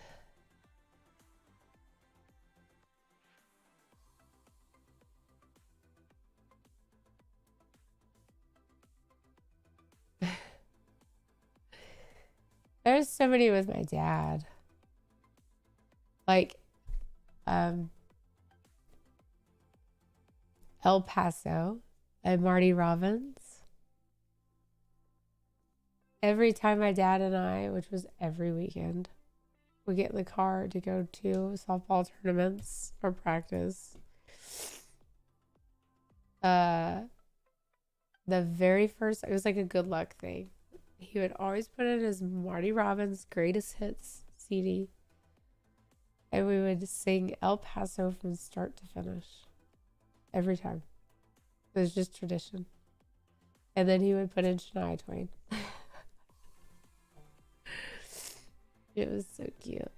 There's somebody with my dad. Like, El Paso and Marty Robbins. Every time my dad and I, which was every weekend, would get in the car to go to softball tournaments or practice. The very first, it was like a good luck thing. He would always put in his Marty Robbins Greatest Hits CD. And we would sing El Paso from start to finish. Every time. It was just tradition. And then he would put in Shania Twain. It was so cute.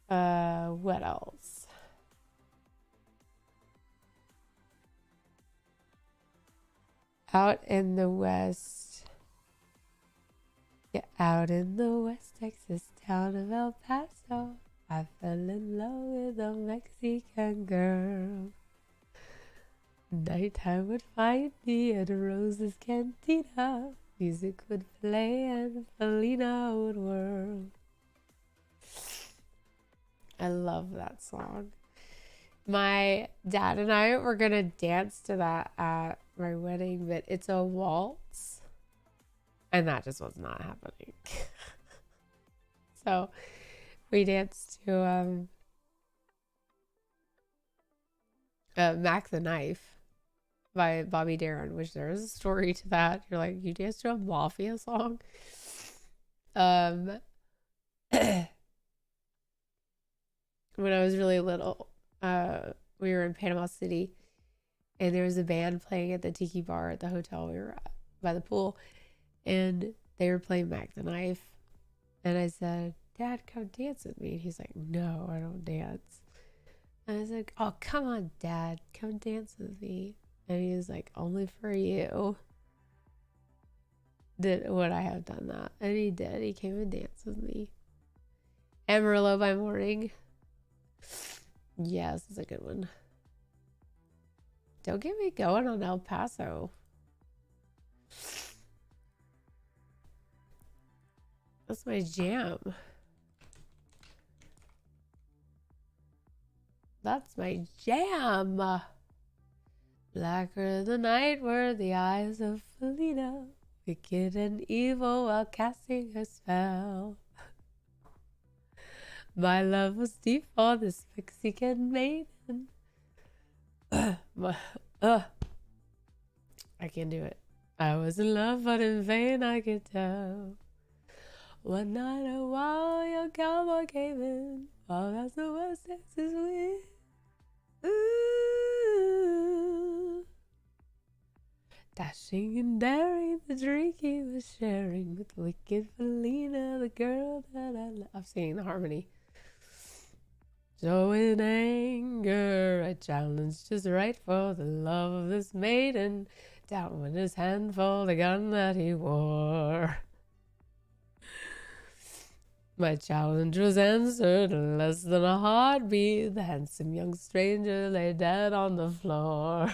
What else? Out in the West. Yeah, out in the West Texas town of El Paso, I fell in love with a Mexican girl. Nighttime would find me at Rose's Cantina. Music would play and Felina would whirl. I love that song. My dad and I were gonna dance to that at my wedding, but it's a waltz, and that just was not happening. So we danced to Mac the Knife by Bobby Darin, which there is a story to that. You're like, you danced to a Mafia song? When I was really little, we were in Panama City, and there was a band playing at the tiki bar at the hotel we were at by the pool, and they were playing Mac the Knife, and I said, Dad, come dance with me. And he's like, no, I don't dance. And I was like, oh, come on, Dad, come dance with me. And he was like, only for you would I have done that. And he did. He came and danced with me. Amarillo by Morning. Yes, it's a good one. Don't get me going on El Paso. That's my jam. That's my jam. Blacker the night were the eyes of Felina, wicked and evil while casting her spell. My love was deep for this Mexican maiden. I can't do it. I was in love, but in vain I could tell. One night a wild young cowboy came in, while that's the West Texas wind. Ooh. Dashing and daring, the drink he was sharing with wicked Felina, the girl that I love. I'm singing the harmony. So in anger, I challenged his right for the love of this maiden. Down went his handful, the gun that he wore. My challenge was answered in less than a heartbeat. The handsome young stranger lay dead on the floor.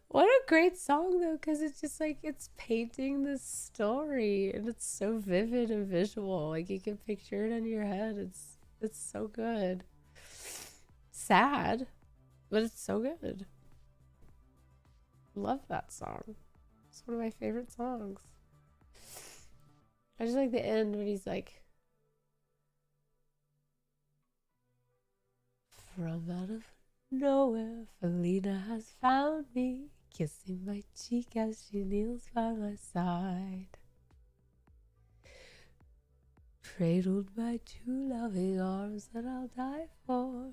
What a great song, though, because it's just like it's painting this story, and it's so vivid and visual. Like you can picture it in your head. It's so good. Sad, but it's so good. Love that song. It's one of my favorite songs. I just like the end when he's like, from out of nowhere, Felina has found me, kissing my cheek as she kneels by my side. Cradled by two loving arms that I'll die for.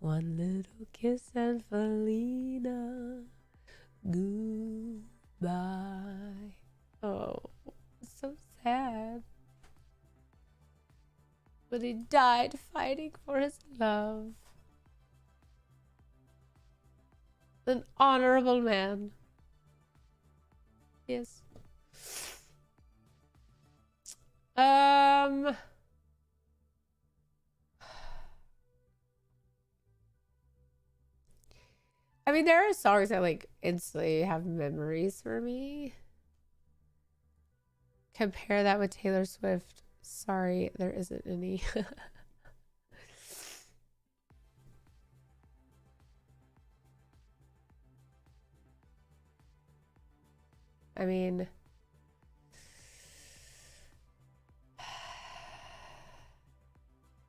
One little kiss and Felina, goodbye. Oh, so sad. But he died fighting for his love. An honorable man. Yes. I mean, there are songs that like instantly have memories for me. Compare that with Taylor Swift. Sorry, there isn't any. I mean,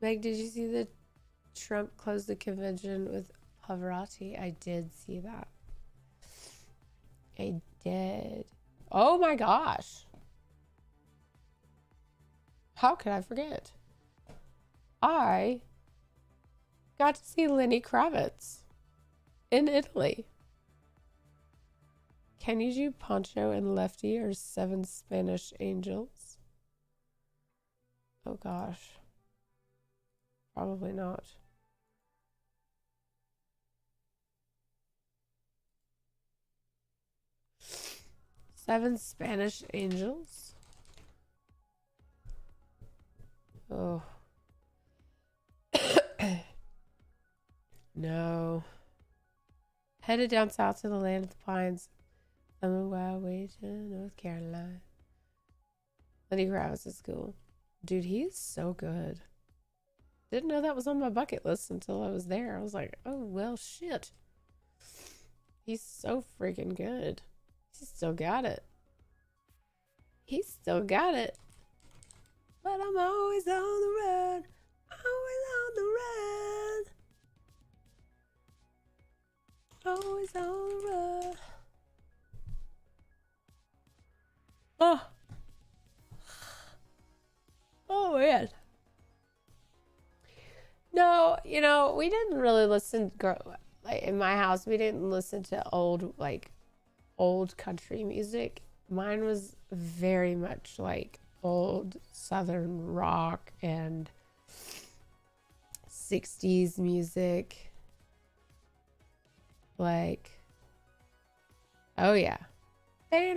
Meg, did you see that Trump closed the convention with Pavarotti? I did see that. I did. Oh my gosh. How could I forget? I got to see Lenny Kravitz in Italy. Can you do Poncho and Lefty or Seven Spanish Angels? Oh gosh. Probably not. Seven Spanish Angels? Oh. No. Headed down south to the land of the pines. I'm a wild way to North Carolina. Lenny Kravitz is cool. Dude, he's so good. Didn't know that was on my bucket list until I was there. I was like, oh, well, shit. He's so freaking good. He's still got it. He's still got it. But I'm always on the road. Always on the road. Always on the road. Oh. Oh, man. No, you know, we didn't really listen, like in my house, we didn't listen to old country music. Mine was very much like old Southern rock and 60s music. Like, oh yeah. I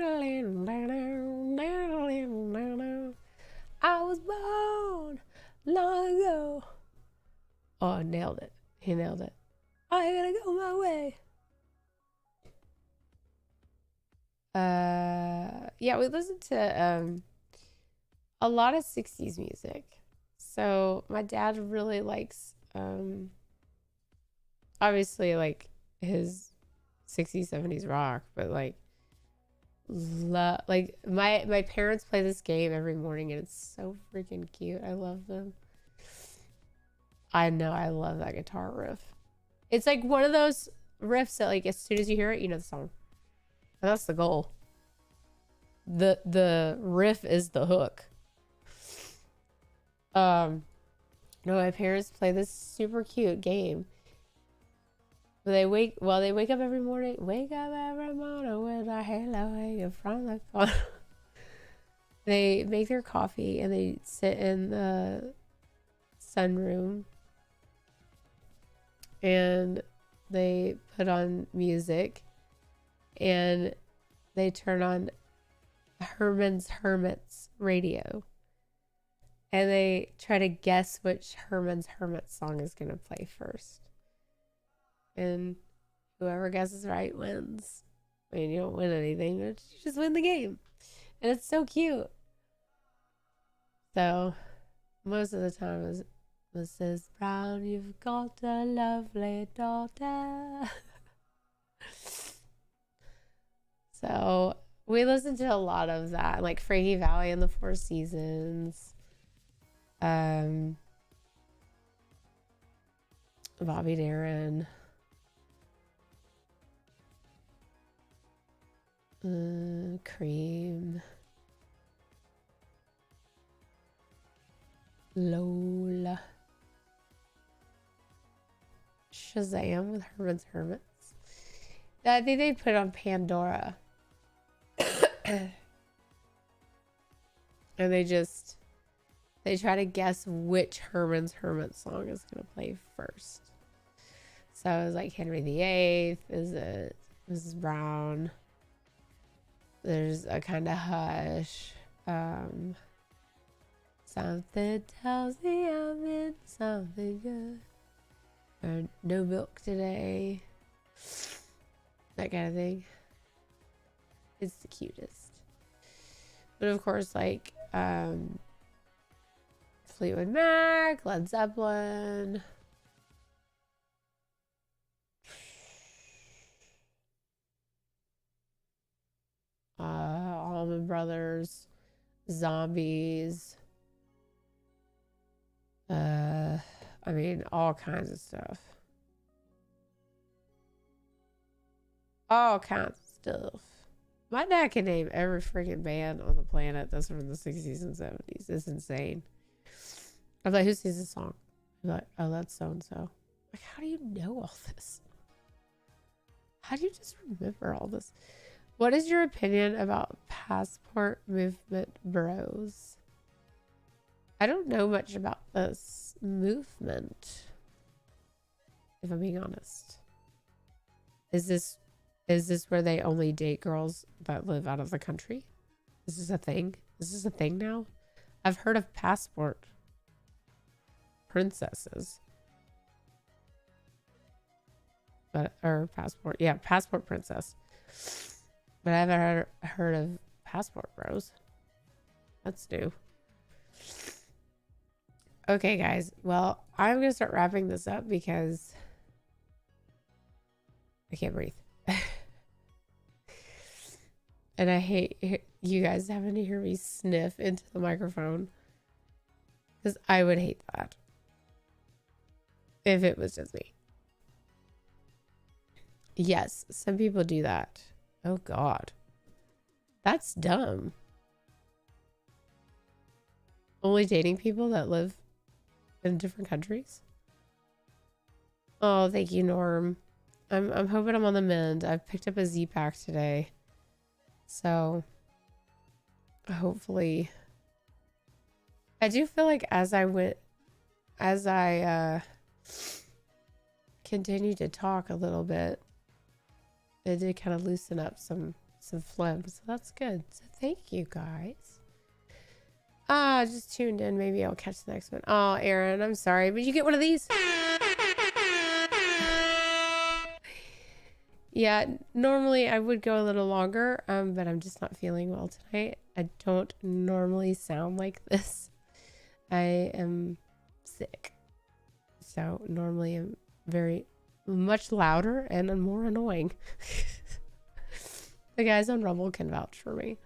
was born long ago. Oh, nailed it. He nailed it. I gotta go my way. Yeah, we listened to a lot of 60s music. So my dad really likes obviously like his 60s, 70s rock, but like my parents play this game every morning and it's so freaking cute. I love them. I know, I love that guitar riff. It's like one of those riffs that like as soon as you hear it, you know the song. And that's the goal. The riff is the hook. No, my parents play this super cute game. They wake up every morning. Wake up every morning with a halo hanging from the corner. They make their coffee and they sit in the sunroom. And they put on music. And they turn on Herman's Hermits radio. And they try to guess which Herman's Hermits song is going to play first. And whoever guesses right wins. I mean, you don't win anything, but you just win the game. And it's so cute. So, most of the time is Mrs. Brown, you've got a lovely daughter. So, we listen to a lot of that. Like Frankie Valli and the Four Seasons. Bobby Darin. Cream. Lola. Shazam with Herman's Hermits. I think they put on Pandora. And they try to guess which Herman's Hermit song is going to play first. So it was like Henry VIII. Is it Mrs. Brown? There's a kind of hush. Something tells me I'm in something good. Or no milk today. That kind of thing. It's the cutest. But of course, like Fleetwood Mac, Led Zeppelin. Allman Brothers, Zombies. I mean, all kinds of stuff. All kinds of stuff. My dad can name every freaking band on the planet that's from the 60s and 70s. It's insane. I'm like, who sings this song? I'm like, oh, that's so-and-so. Like, how do you know all this? How do you just remember all this? What is your opinion about passport movement bros? I don't know much about this movement, if I'm being honest. Is this where they only date girls that live out of the country? Is this a thing? Is this a thing now? I've heard of passport princesses. Passport princess. But I haven't heard of passport bros. That's new. Okay, guys. Well, I'm gonna start wrapping this up because I can't breathe. And I hate you guys having to hear me sniff into the microphone. Because I would hate that. If it was just me. Yes, some people do that. Oh, God. That's dumb. Only dating people that live in different countries? Oh, thank you, Norm. I'm hoping I'm on the mend. I've picked up a Z-Pack today. So, hopefully. I do feel like as I continued to talk a little bit, it did kind of loosen up some phlegm. So that's good. So thank you, guys. Just tuned in. Maybe I'll catch the next one. Oh, Aaron, I'm sorry, but you get one of these. Yeah, normally I would go a little longer, but I'm just not feeling well tonight. I don't normally sound like this. I am sick. So normally I'm very much louder and more annoying. The guys on Rumble can vouch for me.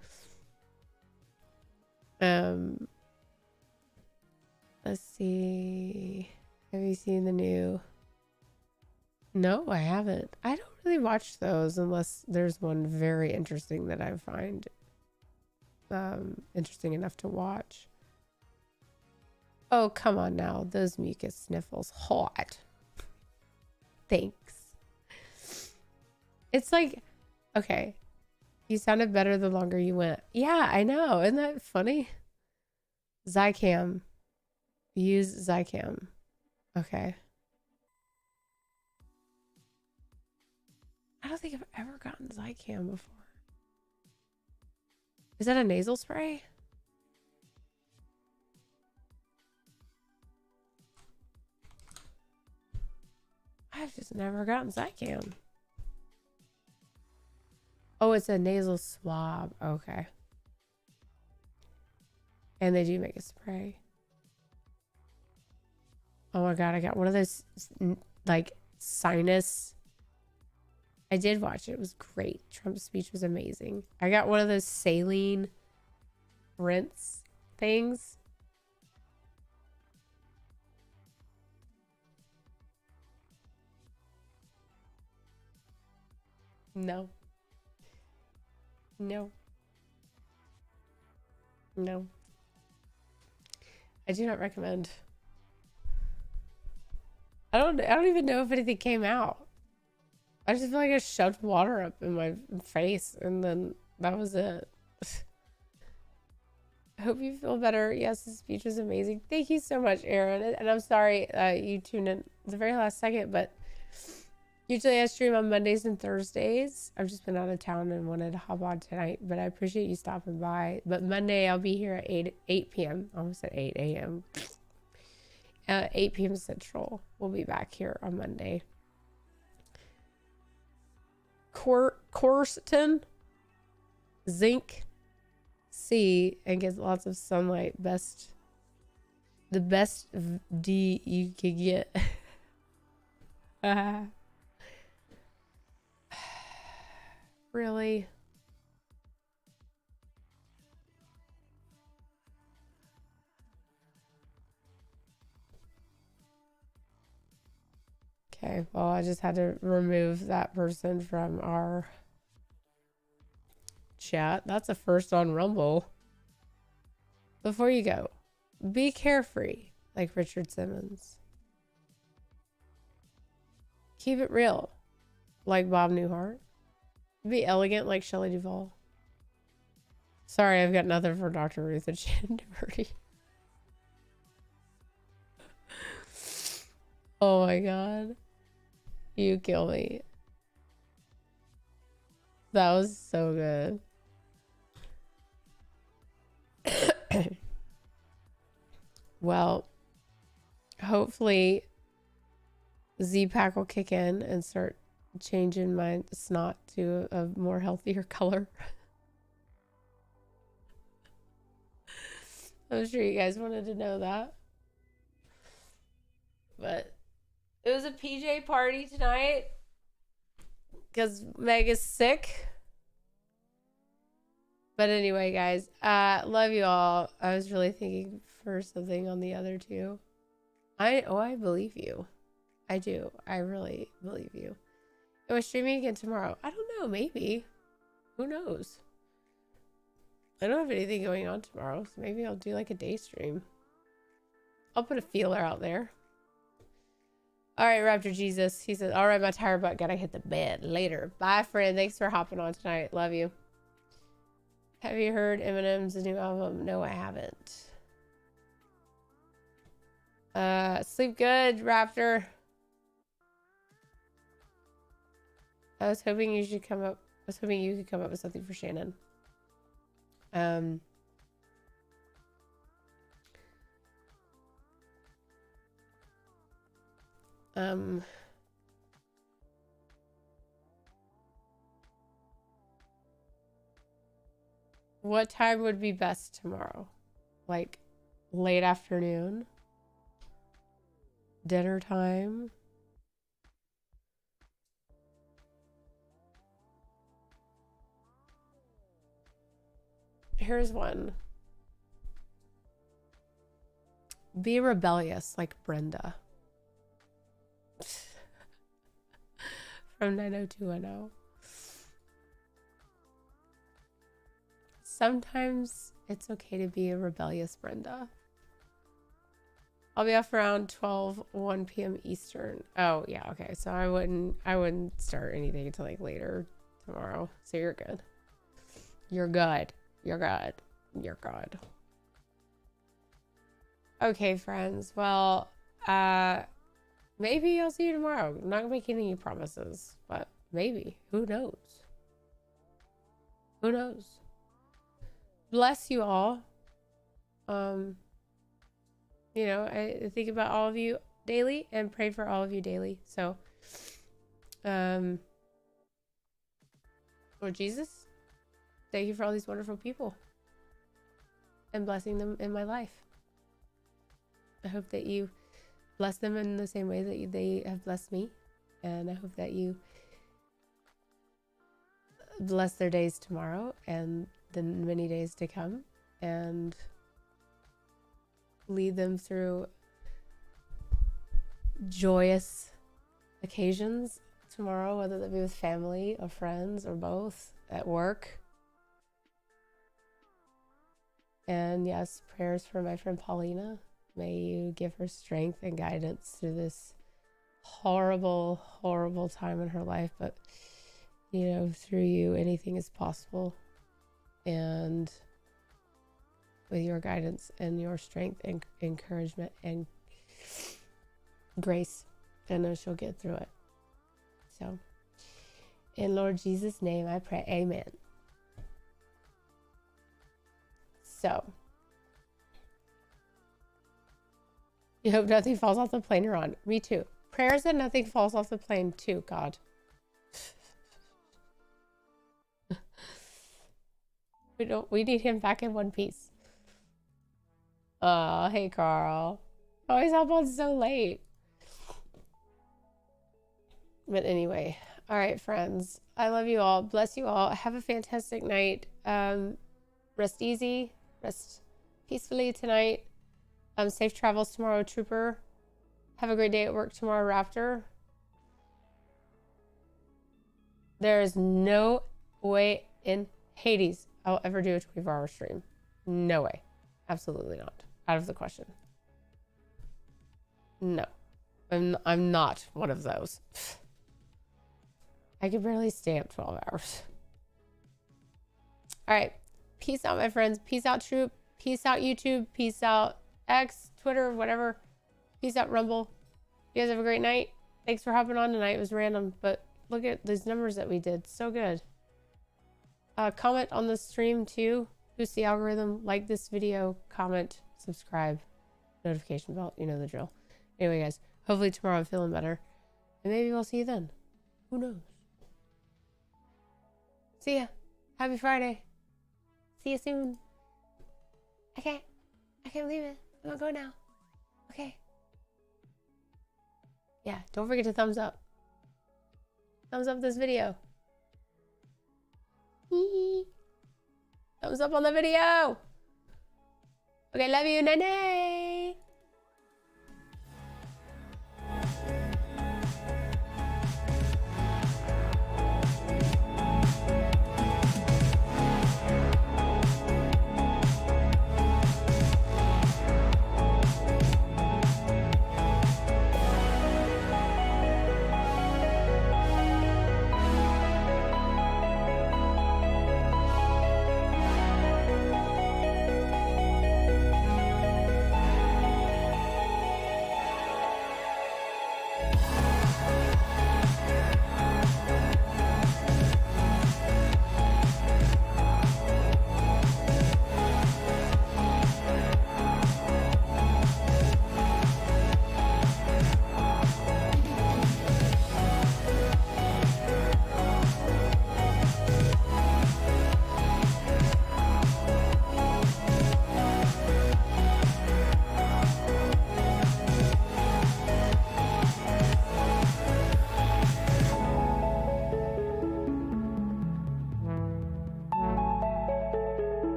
Let's see. Have you seen the new? No, I haven't. I don't really watch those unless there's one very interesting that I find interesting enough to watch. Oh, come on now. Those mucus sniffles. Hot. Thanks. It's like, okay. You sounded better the longer you went. Yeah, I know. Isn't that funny? Zicam. Use Zicam. Okay. I don't think I've ever gotten Zicam before. Is that a nasal spray? I've just never gotten Zicam. Oh, it's a nasal swab. Okay. And they do make a spray. Oh my God, I got one of those, like, sinus. I did watch it. It was great. Trump's speech was amazing. I got one of those saline rinse things. No. No. No. I do not recommend. I don't even know if anything came out. I just feel like I shoved water up in my face and then that was it. I hope you feel better. Yes, the speech was amazing. Thank you so much, Aaron. And I'm sorry you tuned in the very last second, but usually I stream on Mondays and Thursdays. I've just been out of town and wanted to hop on tonight, but I appreciate you stopping by. But Monday I'll be here at 8 p.m. Almost at 8 a.m. 8 p.m. Central. We'll be back here on Monday. Quercetin, zinc, C, and gets lots of sunlight. The best D you could get. Really? Okay, well, I just had to remove that person from our chat. That's a first on Rumble. Before you go, be carefree, like Richard Simmons. Keep it real, like Bob Newhart. Be elegant, like Shelley Duvall. Sorry, I've got nothing for Dr. Ruth and Shannon Doherty. Oh my God. You kill me. That was so good. Well, hopefully Z-Pack will kick in and start changing my snot to a more healthier color. I'm sure you guys wanted to know that. but it was a PJ party tonight because Meg is sick. But anyway, guys, love you all. I was really thinking for something on the other two. I believe you. I do. I really believe you. And we're streaming again tomorrow. I don't know, maybe. Who knows? I don't have anything going on tomorrow, so maybe I'll do like a day stream. I'll put a feeler out there. All right, Raptor Jesus. He says, all right, my tired butt gotta hit the bed later. Bye, friend. Thanks for hopping on tonight. Love you. Have you heard Eminem's new album? No, I haven't. Sleep good, Raptor. I was hoping you could come up with something for Shannon. What time would be best tomorrow? Like late afternoon? Dinner time? Here's one. Be rebellious like Brenda. From 90210. Sometimes it's okay to be a rebellious Brenda. I'll be off around 1 p.m. Eastern. Oh, yeah, okay. So I wouldn't start anything until like later tomorrow. So you're good. You're good. You're good. You're good. Okay, friends. Well, maybe I'll see you tomorrow. I'm not making any promises, but maybe. Who knows? Who knows? Bless you all. You know, I think about all of you daily and pray for all of you daily. So, Lord Jesus, thank you for all these wonderful people and blessing them in my life. I hope that you bless them in the same way that they have blessed me. And I hope that you bless their days tomorrow and the many days to come, and lead them through joyous occasions tomorrow, whether that be with family or friends or both, at work. And yes, prayers for my friend Paulina. May you give her strength and guidance through this horrible, horrible time in her life. But, you know, through you, anything is possible. And with your guidance and your strength and encouragement and grace, I know she'll get through it. So, in Lord Jesus' name, I pray, amen. So, you hope nothing falls off the plane you're on. Me too. Prayers that nothing falls off the plane too, God. We need him back in one piece. Oh, hey, Carl. Always hop on so late. But anyway, all right, friends. I love you all. Bless you all. Have a fantastic night. Rest easy. Rest peacefully tonight. Safe travels tomorrow, Trooper. Have a great day at work tomorrow, Raptor. There is no way in Hades I'll ever do a 24-hour stream. No way. Absolutely not. Out of the question. No. I'm not one of those. I could barely stay up 12 hours. All right. Peace out, my friends. Peace out, Troop. Peace out, YouTube. Peace out, X, Twitter, whatever. Peace out, Rumble. You guys have a great night. Thanks for hopping on tonight. It was random, but look at these numbers that we did. So good. Comment on the stream too. Boost the algorithm. Like this video. Comment. Subscribe. Notification bell. You know the drill. Anyway, guys. Hopefully tomorrow I'm feeling better. And maybe we'll see you then. Who knows? See ya. Happy Friday. See you soon. I can't believe it. I'm gonna go now. Okay. Yeah, don't forget to thumbs up. Thumbs up this video. Thumbs up on the video. Okay, love you. Nay, nay.